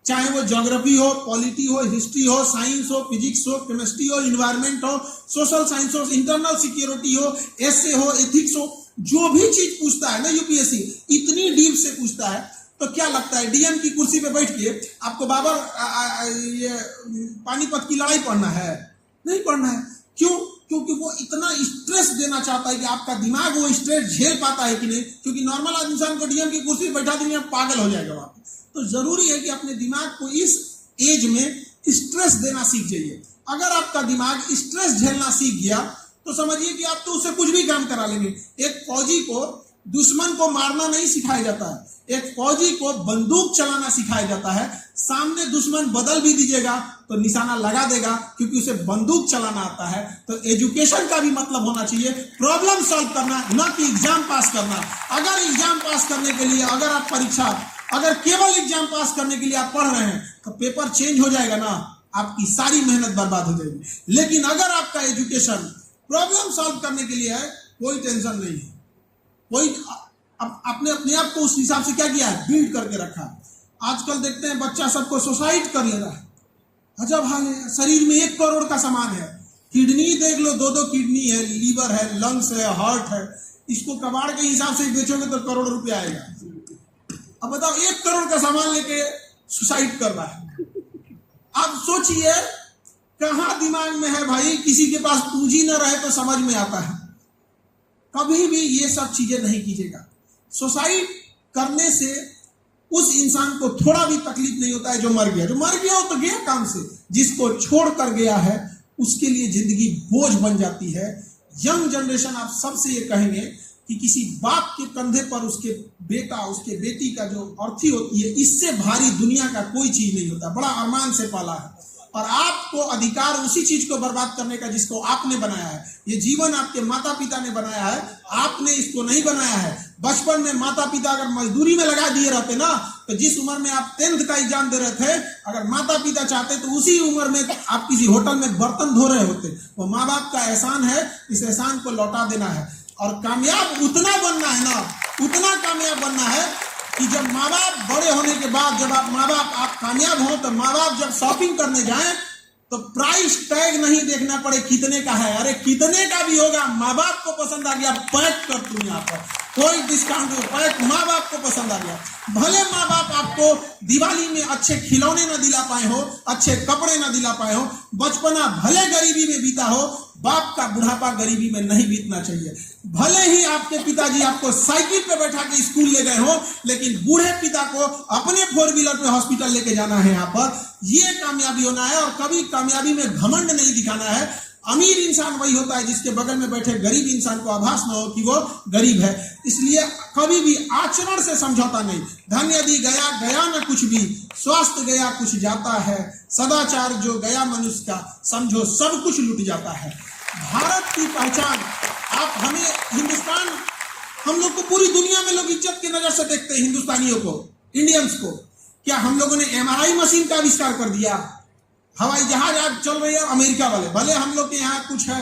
चाहे वो ज्योग्राफी हो, पॉलिटी हो, हिस्ट्री हो, साइंस हो, फिजिक्स हो, केमिस्ट्री हो, इन्वायरमेंट हो, सोशल साइंस हो, इंटरनल सिक्योरिटी हो, एसए हो, एथिक्स हो, जो भी चीज पूछता है ना यूपीएससी इतनी डीप से पूछता है। तो क्या लगता है डीएम की कुर्सी पे बैठ के आपको बाबर ये पानीपत की लड़ाई पढ़ना है? नहीं पढ़ना है। क्यों? क्योंकि वो इतना स्ट्रेस देना चाहता है कि आपका दिमाग वो स्ट्रेस झेल पाता है कि नहीं। क्योंकि नॉर्मल इंसान को डीएम की कुर्सी पे बैठा देंगे पागल हो जाएगा वहां। तो जरूरी है कि अपने दिमाग को इस एज में स्ट्रेस देना सीख जाइए। अगर आपका दिमाग स्ट्रेस झेलना सीख गया तो समझिए कि आप तो उससे कुछ भी काम करा लेंगे। एक फौजी को दुश्मन को मारना नहीं सिखाया जाता है, एक फौजी को बंदूक चलाना सिखाया जाता है। सामने दुश्मन बदल भी दीजिएगा तो निशाना लगा देगा, क्योंकि उसे बंदूक चलाना आता है। तो एजुकेशन का भी मतलब होना चाहिए प्रॉब्लम सॉल्व करना, न कि एग्जाम पास करना। अगर एग्जाम पास करने के लिए, अगर केवल एग्जाम पास करने के लिए आप पढ़ रहे हैं तो पेपर चेंज हो जाएगा ना, आपकी सारी मेहनत बर्बाद हो जाएगी। लेकिन अगर आपका एजुकेशन प्रॉब्लम सॉल्व करने के लिए है, कोई टेंशन नहीं है। कोई अपने आप को उस हिसाब से क्या किया है, बिल्ड करके रखा है। आजकल देखते हैं बच्चा सबको सुसाइड कर ले रहा है, अजब हाल है। शरीर में 1 करोड़ का सामान है, किडनी देख लो, 2 किडनी है, लीवर है, लंग्स है, हार्ट है, इसको कबाड़ के हिसाब से बेचोगे तो करोड़ रुपया आएगा। अब बताओ 1 करोड़ का सामान लेके सुसाइड कर रहा है। अब सोचिए कहां दिमाग में है भाई, किसी के पास पूंजी न रहे तो समझ में आता है। कभी भी ये सब चीजें नहीं कीजिएगा। सुसाइड करने से उस इंसान को थोड़ा भी तकलीफ नहीं होता है जो मर गया। जो मर गया हो तो गया काम से, जिसको छोड़ कर गया है उसके लिए जिंदगी बोझ बन जाती है। यंग जनरेशन आप सबसे ये कहेंगे कि किसी बाप के कंधे पर उसके बेटा, उसके बेटी का जो अर्थी होती है, इससे भारी दुनिया का कोई चीज नहीं होता। बड़ा अरमान से पाला है और आपको अधिकार उसी चीज को बर्बाद करने का जिसको आपने बनाया है। ये जीवन आपके माता पिता ने बनाया है, आपने इसको नहीं बनाया है। बचपन में माता पिता अगर मजदूरी में लगा दिए रहते ना, तो जिस उम्र में आप 10th का एग्जाम दे रहे थे, अगर माता पिता चाहते तो उसी उम्र में आप किसी होटल में बर्तन धो रहे होते। वो माँ बाप का एहसान है, इस एहसान को लौटा देना है। और कामयाब उतना बनना है ना, उतना कामयाब बनना है कि जब माँ बाप बड़े होने के बाद, जब आप कामयाब हो, तो माँ बाप जब शॉपिंग करने जाएं तो प्राइस टैग नहीं देखना पड़े कितने का है। अरे कितने का भी होगा, माँ बाप को पसंद आ गया, पैक कर तुम यहाँ पर, कोई डिस्काउंट नहीं, पैक। माँ बाप को पसंद आ गया। भले माँ बाप आपको दिवाली में अच्छे खिलौने न दिला पाए हो, अच्छे कपड़े न दिला पाए हो, बचपना भले गरीबी में बीता हो, बाप का बुढ़ापा गरीबी में नहीं बीतना चाहिए। भले ही आपके पिताजी आपको साइकिल पे बैठा के स्कूल ले गए हो, लेकिन बूढ़े पिता को अपने 4 व्हीलर पे हॉस्पिटल लेके जाना है। यहाँ पर ये कामयाबी होना है। और कभी कामयाबी में घमंड नहीं दिखाना है। अमीर इंसान वही होता है जिसके बगल में बैठे गरीब इंसान को आभास न हो कि वो गरीब है। इसलिए कभी भी आचरण से समझौता नहीं। धन यदि गया गया न कुछ भी, स्वास्थ्य गया कुछ जाता है, सदाचार जो गया मनुष्य का, समझो सब कुछ लुट जाता है। भारत की पहचान, आप हमें हिंदुस्तान, हम लोग को पूरी दुनिया में लोग इज्जत की नजर से देखते हैं, हिंदुस्तानियों को, इंडियंस को। क्या हम लोगों ने MRI मशीन का आविष्कार कर दिया? हवाई जहाज आज चल रही है अमेरिका वाले। भले हम लोग के यहाँ कुछ है,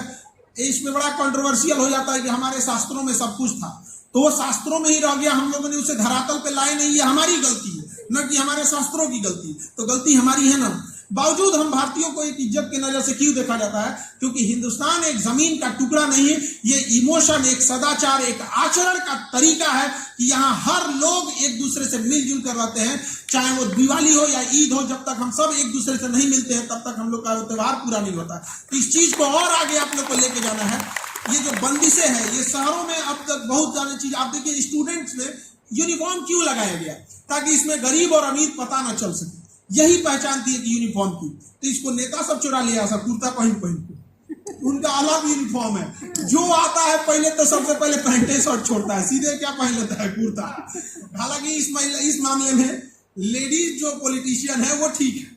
इसमें बड़ा कंट्रोवर्शियल हो जाता है कि हमारे शास्त्रों में सब कुछ था, तो वो शास्त्रों में ही रह गया, हम लोगों ने उसे धरातल पे लाए नहीं। ये हमारी गलती है, न कि हमारे शास्त्रों की गलती। तो गलती हमारी है ना। बावजूद हम भारतीयों को एक इज्जत की नजर से क्यों देखा जाता है? क्योंकि हिंदुस्तान एक जमीन का टुकड़ा नहीं है। ये इमोशन, एक सदाचार, एक आचरण का तरीका है कि यहाँ हर लोग एक दूसरे से मिलजुल कर रहते हैं। चाहे वो दिवाली हो या ईद हो, जब तक हम सब एक दूसरे से नहीं मिलते हैं तब तक हम लोग का त्योहार पूरा नहीं होता। तो इस चीज को और आगे आप लोग को लेके जाना है। ये जो बंदिशें हैं, ये शहरों में अब तक बहुत ज्यादा चीज, आप देखिए स्टूडेंट्स में यूनिफॉर्म क्यों लगाया गया? ताकि इसमें गरीब और अमीर पता ना चल सके। यही पहचान थी कि यूनिफॉर्म की। तो इसको नेता सब चुरा लिया, सब कुर्ता पहन के, उनका अलग यूनिफॉर्म है। जो आता है पहले तो सबसे पहले पैंटे शर्ट छोड़ता है, सीधे क्या पहन लेता है, कुर्ता। हालांकि इस मामले में लेडीज जो पॉलिटिशियन है वो ठीक है।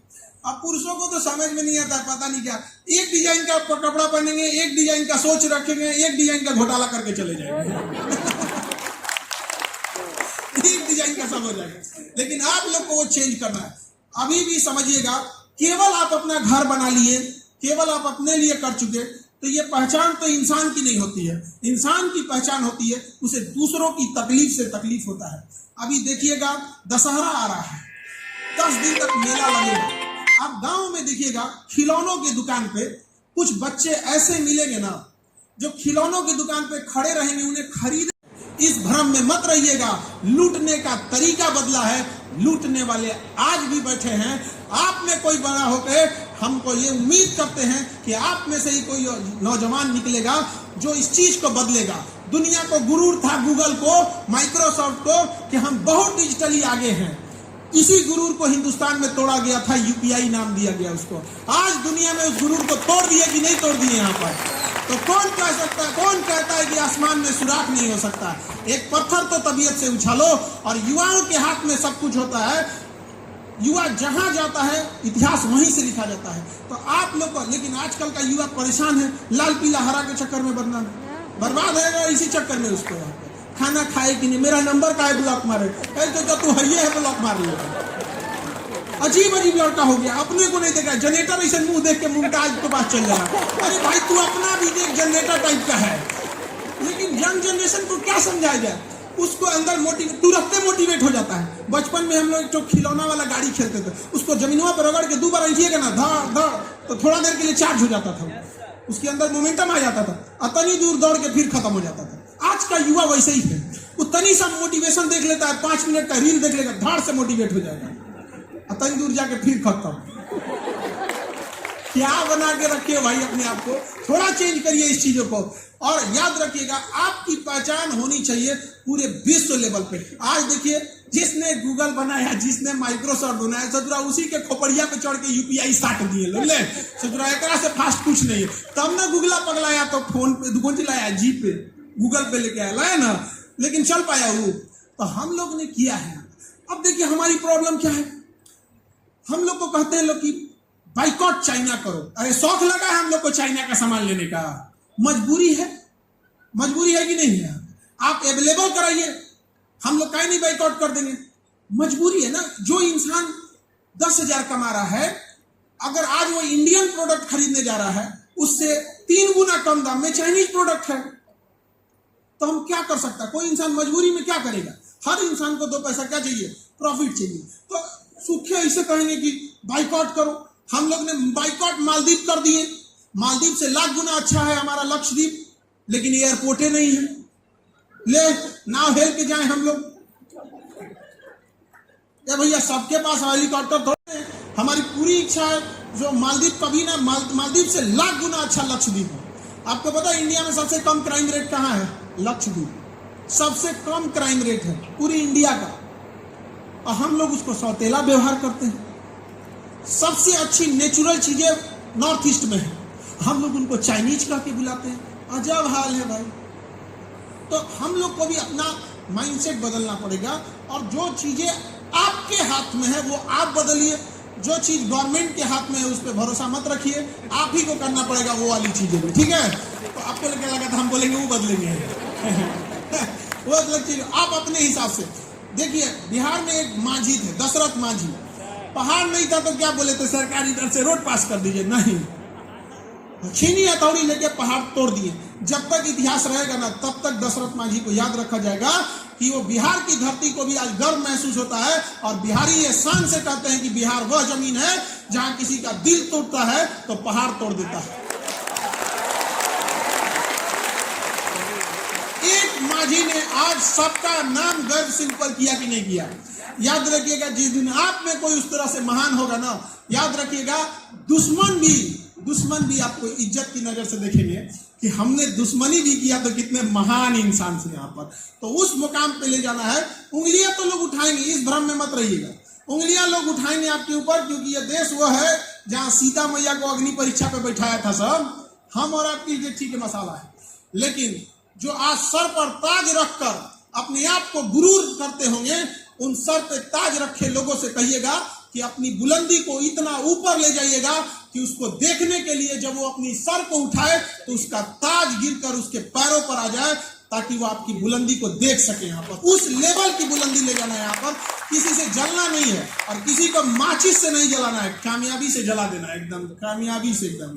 अब पुरुषों को तो समझ में नहीं आता है, पता नहीं क्या, एक डिजाइन का कपड़ा पहनेंगे, एक डिजाइन का सोच रखेंगे, एक डिजाइन का घोटाला करके चले जाएंगे। एक डिजाइन का सब हो जाएगा। लेकिन आप लोग को वो चेंज करना है। अभी भी समझिएगा, केवल आप अपना घर बना लिए, केवल आप अपने लिए कर चुके, तो ये पहचान तो इंसान की नहीं होती है। इंसान की पहचान होती है उसे दूसरों की तकलीफ से तकलीफ होता है। अभी देखिएगा, दशहरा आ रहा है, 10 दिन तक मेला लगेगा। आप गांव में देखिएगा, खिलौनों की दुकान पे कुछ बच्चे ऐसे मिलेंगे ना, जो खिलौनों की दुकान पे खड़े रहेंगे, उन्हें खरीद। इस भ्रम में मत रहिएगा, लूटने का तरीका बदला है, लूटने वाले आज भी बैठे हैं। आप में कोई बड़ा होकर हमको ये उम्मीद करते हैं कि आप में से ही कोई नौजवान निकलेगा जो इस चीज को बदलेगा। दुनिया को गुरूर था, गूगल को, माइक्रोसॉफ्ट को, कि हम बहुत डिजिटली आगे हैं। इसी गुरूर को हिंदुस्तान में तोड़ा गया था, UPI नाम दिया गया उसको। आज दुनिया में उस गुरूर को तोड़ दिए कि नहीं तोड़ दिए यहाँ पर? तो कौन कह सकता है, कौन कहता है कि आसमान में सुराख नहीं हो सकता? एक पत्थर तो तबीयत से उछालो। और युवाओं के हाथ में सब कुछ होता है। युवा जहां जाता है, इतिहास वहीं से लिखा जाता है। तो आप लोग को, लेकिन आजकल का युवा परेशान है, लाल पीला हरा के चक्कर में बर्बाद है। इसी चक्कर में उसको खाना खाए कि नहीं, मेरा नंबर का है, ब्लॉक मारे, तो तू है ब्लॉक मार लिया। अजीब अजीब लड़का हो गया, अपने को नहीं देखा, जनरेटर ऐसे मुंह देख के मुमताज के पास चल जा रहा। अरे भाई तू अपना भी देख, जनरेटर टाइप का है। लेकिन यंग जनरेशन को क्या समझाया जाए, उसको अंदर तुरंत मोटिवेट हो जाता है। बचपन में हम लोग जो खिलौना वाला गाड़ी खेलते थे, उसको जमीनों पर रगड़ के 2 बार ऐठिएगा ना, धड़ धड़, तो थोड़ा देर के लिए चार्ज हो जाता था, उसके अंदर मोमेंटम आ जाता था, अतनी दूर दौड़ के फिर खत्म हो जाता था। आज का युवा वैसे ही है, उतनी सा मोटिवेशन देख लेता है, 5 मिनट का रील देख लेगा, धाड़ से मोटिवेट हो जाएगा, अतनी दूर जाके फिर खत्म। क्या बना के रखिए भाई अपने आप को, थोड़ा चेंज करिए इस चीजों को। और याद रखिएगा, आपकी पहचान होनी चाहिए पूरे विश्व लेवल पे। आज देखिए, जिसने गूगल बनाया, जिसने माइक्रोसॉफ्ट बनाया, ससुरा उसी के खोपड़िया पे चढ़ के यूपीआई साट दिए लोग, ले ससुरा एकरा से फास्ट कुछ नहीं है। तब ना गूगला पगलाया तो फोन पे दुकान चलाया, जी पे गूगल पे लेके आया, लाया ना, लेकिन चल पाया वो। तो हम लोग ने किया है। अब देखिए हमारी प्रॉब्लम क्या है, हम लोग को कहते हैं लोग कि बाइकॉट चाइना करो। अरे शौक लगा है हम लोग को चाइना का सामान लेने का, मजबूरी है, मजबूरी है कि नहीं है? आप अवेलेबल कराइए, हम लोग काहे नहीं बाइकआउट कर देंगे? मजबूरी है ना। जो इंसान 10,000 कमा रहा है, अगर आज वो इंडियन प्रोडक्ट खरीदने जा रहा है, उससे 3 गुना कम दाम में चाइनीज प्रोडक्ट है, तो हम क्या कर सकता है? कोई इंसान मजबूरी में क्या करेगा? हर इंसान को 2 पैसा क्या चाहिए? प्रॉफिट चाहिए। तो सूखे ऐसे कहेंगे कि बाइकआउट करो। हम लोग ने बाइकआउट मालदीव कर दिए, मालदीव से लाख गुना अच्छा है हमारा लक्षद्वीप, लेकिन एयरपोर्टे नहीं है। ले नाव हेल के जाएं हम लोग, या भैया सबके पास हेलीकॉप्टर थोड़े हैं। हमारी पूरी इच्छा है जो मालदीव कभी ना, मालदीव से लाख गुना अच्छा लक्षद्वीप है। आपको पता है इंडिया में सबसे कम क्राइम रेट कहाँ है? लक्षद्वीप सबसे कम क्राइम रेट है पूरी इंडिया का, और हम लोग उसको सौतेला व्यवहार करते हैं। सबसे अच्छी नेचुरल चीजें नॉर्थ ईस्ट में है, हम लोग उनको चाइनीज कह के बुलाते हैं। अजब हाल है भाई। तो हम लोग को भी अपना माइंडसेट बदलना पड़ेगा, और जो चीजें आपके हाथ में है वो आप बदलिए। जो चीज गवर्नमेंट के हाथ में है उस पर भरोसा मत रखिए, आप ही को करना पड़ेगा वो वाली चीजें भी, ठीक है? तो आपको क्या लगा था हम बोलेंगे वो बदलेंगे? वो अलग चीज, आप अपने हिसाब से देखिए। बिहार में एक मांझी थे, दशरथ मांझी, पहाड़ नहीं था तो क्या बोले थे? सरकार इधर से रोड पास कर दीजिए, नहीं, छीनी हथौड़ी लेके पहाड़ तोड़ दिए। जब तक इतिहास रहेगा ना, तब तक दशरथ मांझी को याद रखा जाएगा कि वो बिहार की धरती को भी आज गर्व महसूस होता है, और बिहारी ये शान से कहते हैं कि बिहार वह जमीन है जहां किसी का दिल टूटता है तो पहाड़ तोड़ देता है। एक मांझी ने आज सबका नाम गर्व से ऊपर किया कि नहीं किया? याद रखिएगा, जिस दिन आप में कोई उस तरह से महान होगा ना, याद रखिएगा दुश्मन भी आपको इज्जत की नजर से देखेंगे कि हमने दुश्मनी भी किया तो कितने महान इंसान से यहाँ पर। तो उस मुकाम पे ले जाना है। उंगलियां तो लोग उठाएंगे, इस भ्रम में मत रहिएगा। उंगलियां लोग उठाएंगे आपके ऊपर, क्योंकि ये देश वह है जहां सीता मैया को अग्नि परीक्षा पे बैठाया था सब। हम और आपकी इज्जत ठीक मसाला है, लेकिन जो आज सर पर ताज रखकर अपने आप को गुरूर करते होंगे, उन सर पे ताज रखे लोगों से कहिएगा कि अपनी बुलंदी को इतना ऊपर ले जाइएगा कि उसको देखने के लिए जब वो अपनी सर को उठाए तो उसका ताज गिरकर उसके पैरों पर आ जाए, ताकि वो आपकी बुलंदी को देख सके। यहाँ पर उस लेवल की बुलंदी ले जाना है। यहाँ पर किसी से जलना नहीं है, और किसी को माचिस से नहीं जलाना है, कामयाबी से जला देना है, एकदम कामयाबी से एकदम।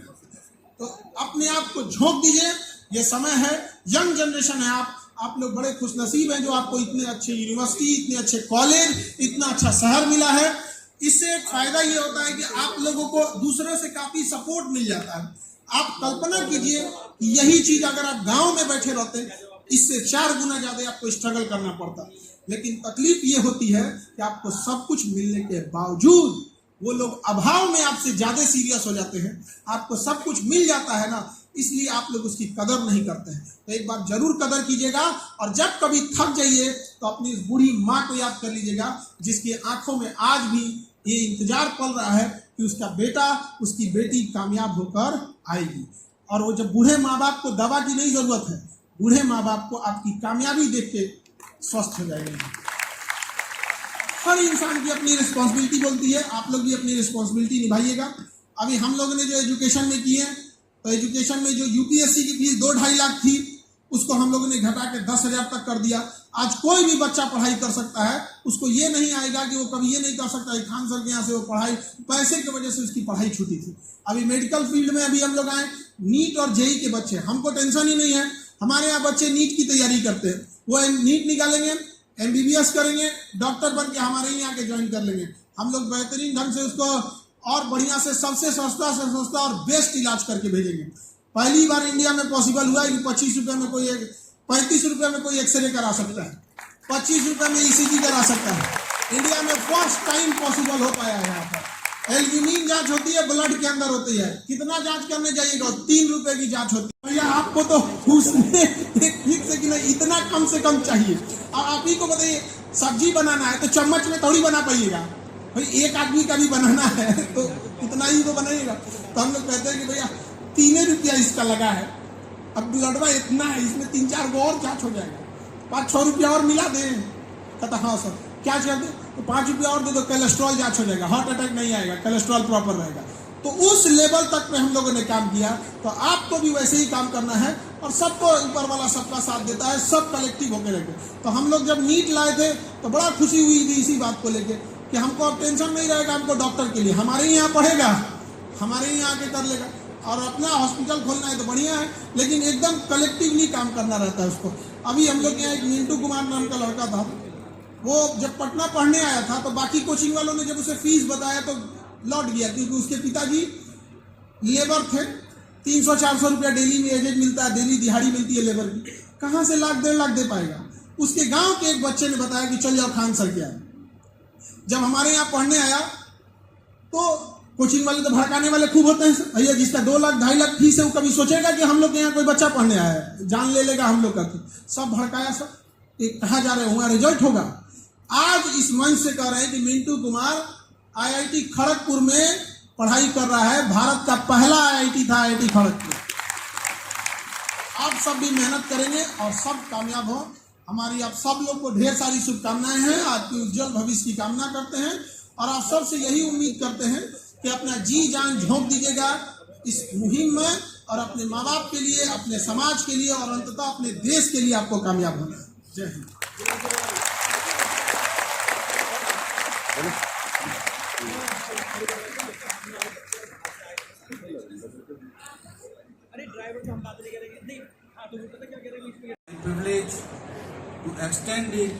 तो अपने आप को झोंक दीजिए, ये समय है, यंग जनरेशन है। आप लोग बड़े खुशनसीब हैं जो आपको इतने अच्छे यूनिवर्सिटी, इतने अच्छे कॉलेज, इतना अच्छा शहर मिला है। इससे एक फायदा ये होता है कि आप लोगों को दूसरों से काफी सपोर्ट मिल जाता है। आप कल्पना कीजिए कि यही चीज अगर आप गांव में बैठे रहते, इससे 4 गुना ज्यादा आपको स्ट्रगल करना पड़ता। लेकिन तकलीफ ये होती है कि आपको सब कुछ मिलने के बावजूद वो लोग अभाव में आपसे ज्यादा सीरियस हो जाते हैं। आपको सब कुछ मिल जाता है ना, इसलिए आप लोग उसकी कदर नहीं करते हैं। तो एक बार जरूर कदर कीजिएगा, और जब कभी थक जाइए तो अपनी इस बूढ़ी माँ को याद कर लीजिएगा, जिसकी आंखों में आज भी ये इंतजार पल रहा है कि उसका बेटा, उसकी बेटी कामयाब होकर आएगी। और वो जब बूढ़े माँ बाप को दवा की नहीं जरूरत है, बूढ़े माँ बाप को आपकी कामयाबी देख के स्वस्थ हो जाएंगे। हर इंसान की अपनी रिस्पॉन्सिबिलिटी बोलती है, आप लोग भी अपनी रिस्पॉन्सिबिलिटी निभाइएगा। अभी हम लोगों ने जो एजुकेशन में की है, तो एजुकेशन में जो यूपीएससी की फीस 2-2.5 लाख थी, उसको हम लोगों ने घटा के 10,000 तक कर दिया। आज कोई भी बच्चा पढ़ाई कर सकता है, उसको ये नहीं आएगा कि वो कभी ये नहीं कर सकता है खान सर के यहाँ से वो पढ़ाई, पैसे की वजह से उसकी पढ़ाई छूटी थी। अभी मेडिकल फील्ड में अभी हम लोग आए, नीट और जेई के बच्चे, हमको टेंशन ही नहीं है। हमारे यहाँ बच्चे नीट की तैयारी करते हैं, वो नीट निकालेंगे, MBBS करेंगे, डॉक्टर बन के हमारे ही आके ज्वाइन कर लेंगे। हम लोग बेहतरीन ढंग से उसको और बढ़िया से सबसे सस्ता से सस्ता और बेस्ट इलाज करके भेजेंगे। पहली बार इंडिया में पॉसिबल हुआ है कि 25 रुपए में कोई 35 रुपए में कोई एक्सरे करा सकता है, 25 रुपए में ECG करा सकता है। इंडिया में फर्स्ट टाइम पॉसिबल हो पाया है। यहाँ पर एल्ब्यूमिन जांच होती है, ब्लड के अंदर होती है। कितना जांच करने जाइएगा? 3 रुपए की जांच होती है। भैया आपको तो उसमें एक ठीक से कि नहीं, इतना कम से कम चाहिए। और आप ही को बताइए, सब्जी बनाना है तो चम्मच में थोड़ी बना पाइएगा भाई, एक आदमी का भी बनाना है तो इतना ही तो बनाइएगा। तो हम लोग कहते हैं कि भैया 3 रुपया इसका लगा है, अब ब्लडवा इतना है, इसमें 3-4 गो और जांच हो जाएगा, 5-6 रुपया और मिला दें। कहता हाँ सर, क्या चाहिए? तो 5 रुपया और दे दो, कोलेस्ट्रॉल जांच हो जाएगा, हार्ट अटैक नहीं आएगा, कोलेस्ट्रॉल प्रॉपर रहेगा। तो उस लेवल तक पे हम लोगों ने काम किया। तो आपको भी वैसे ही काम करना है, और सबको ऊपर वाला सबका साथ देता है, सब कलेक्टिव होकर रहते। तो हम लोग जब नीट लाए थे तो बड़ा खुशी हुई थी इसी बात को लेके कि हमको अब टेंशन नहीं रहेगा, हमको डॉक्टर के लिए हमारे ही यहाँ पढ़ेगा, हमारे ही यहाँ आके कर लेगा। और अपना हॉस्पिटल खोलना है तो बढ़िया है, लेकिन एकदम कलेक्टिवली काम करना रहता है उसको। अभी हम लोग यहाँ एक मिंटू कुमार नाम का लड़का था, वो जब पटना पढ़ने आया था तो बाकी कोचिंग वालों ने जब उसे फीस बताया तो लौट गया, क्योंकि उसके पिताजी लेबर थे। 300-400 रुपया डेली में एजेज मिलता है, डेली दिहाड़ी मिलती है लेबर की, कहाँ से 1-1.5 लाख दे पाएगा? उसके गांव के एक बच्चे ने बताया कि चल जाओ खान सर के आए। जब हमारे यहाँ पढ़ने आया तो कोचिंग वाले तो भड़काने वाले खूब होते हैं। भैया जिसका 2 लाख 2.5 लाख फीस है वो कभी सोचेगा कि हम लोग के यहाँ कोई बच्चा पढ़ने आया है, जान ले लेगा हम लोग का। सब भड़काया, सब एक कहा जा रहे हैं वहाँ रिजल्ट होगा। आज इस मंच से कह रहे हैं कि मिंटू कुमार IIT खड़गपुर में पढ़ाई कर रहा है, भारत का पहला IIT था IIT खड़गपुर। आप सब भी मेहनत करेंगे और सब कामयाब हो। हमारी आप सब लोग को ढेर सारी शुभकामनाएं हैं, आपके उज्जवल भविष्य की कामना करते हैं, और आप सबसे यही उम्मीद करते हैं कि अपना जी जान झोंक दीजिएगा इस मुहिम में, और अपने माँ बाप के लिए, अपने समाज के लिए, और अंततः अपने देश के लिए आपको कामयाब होना है। जय Hind. privilege to extend it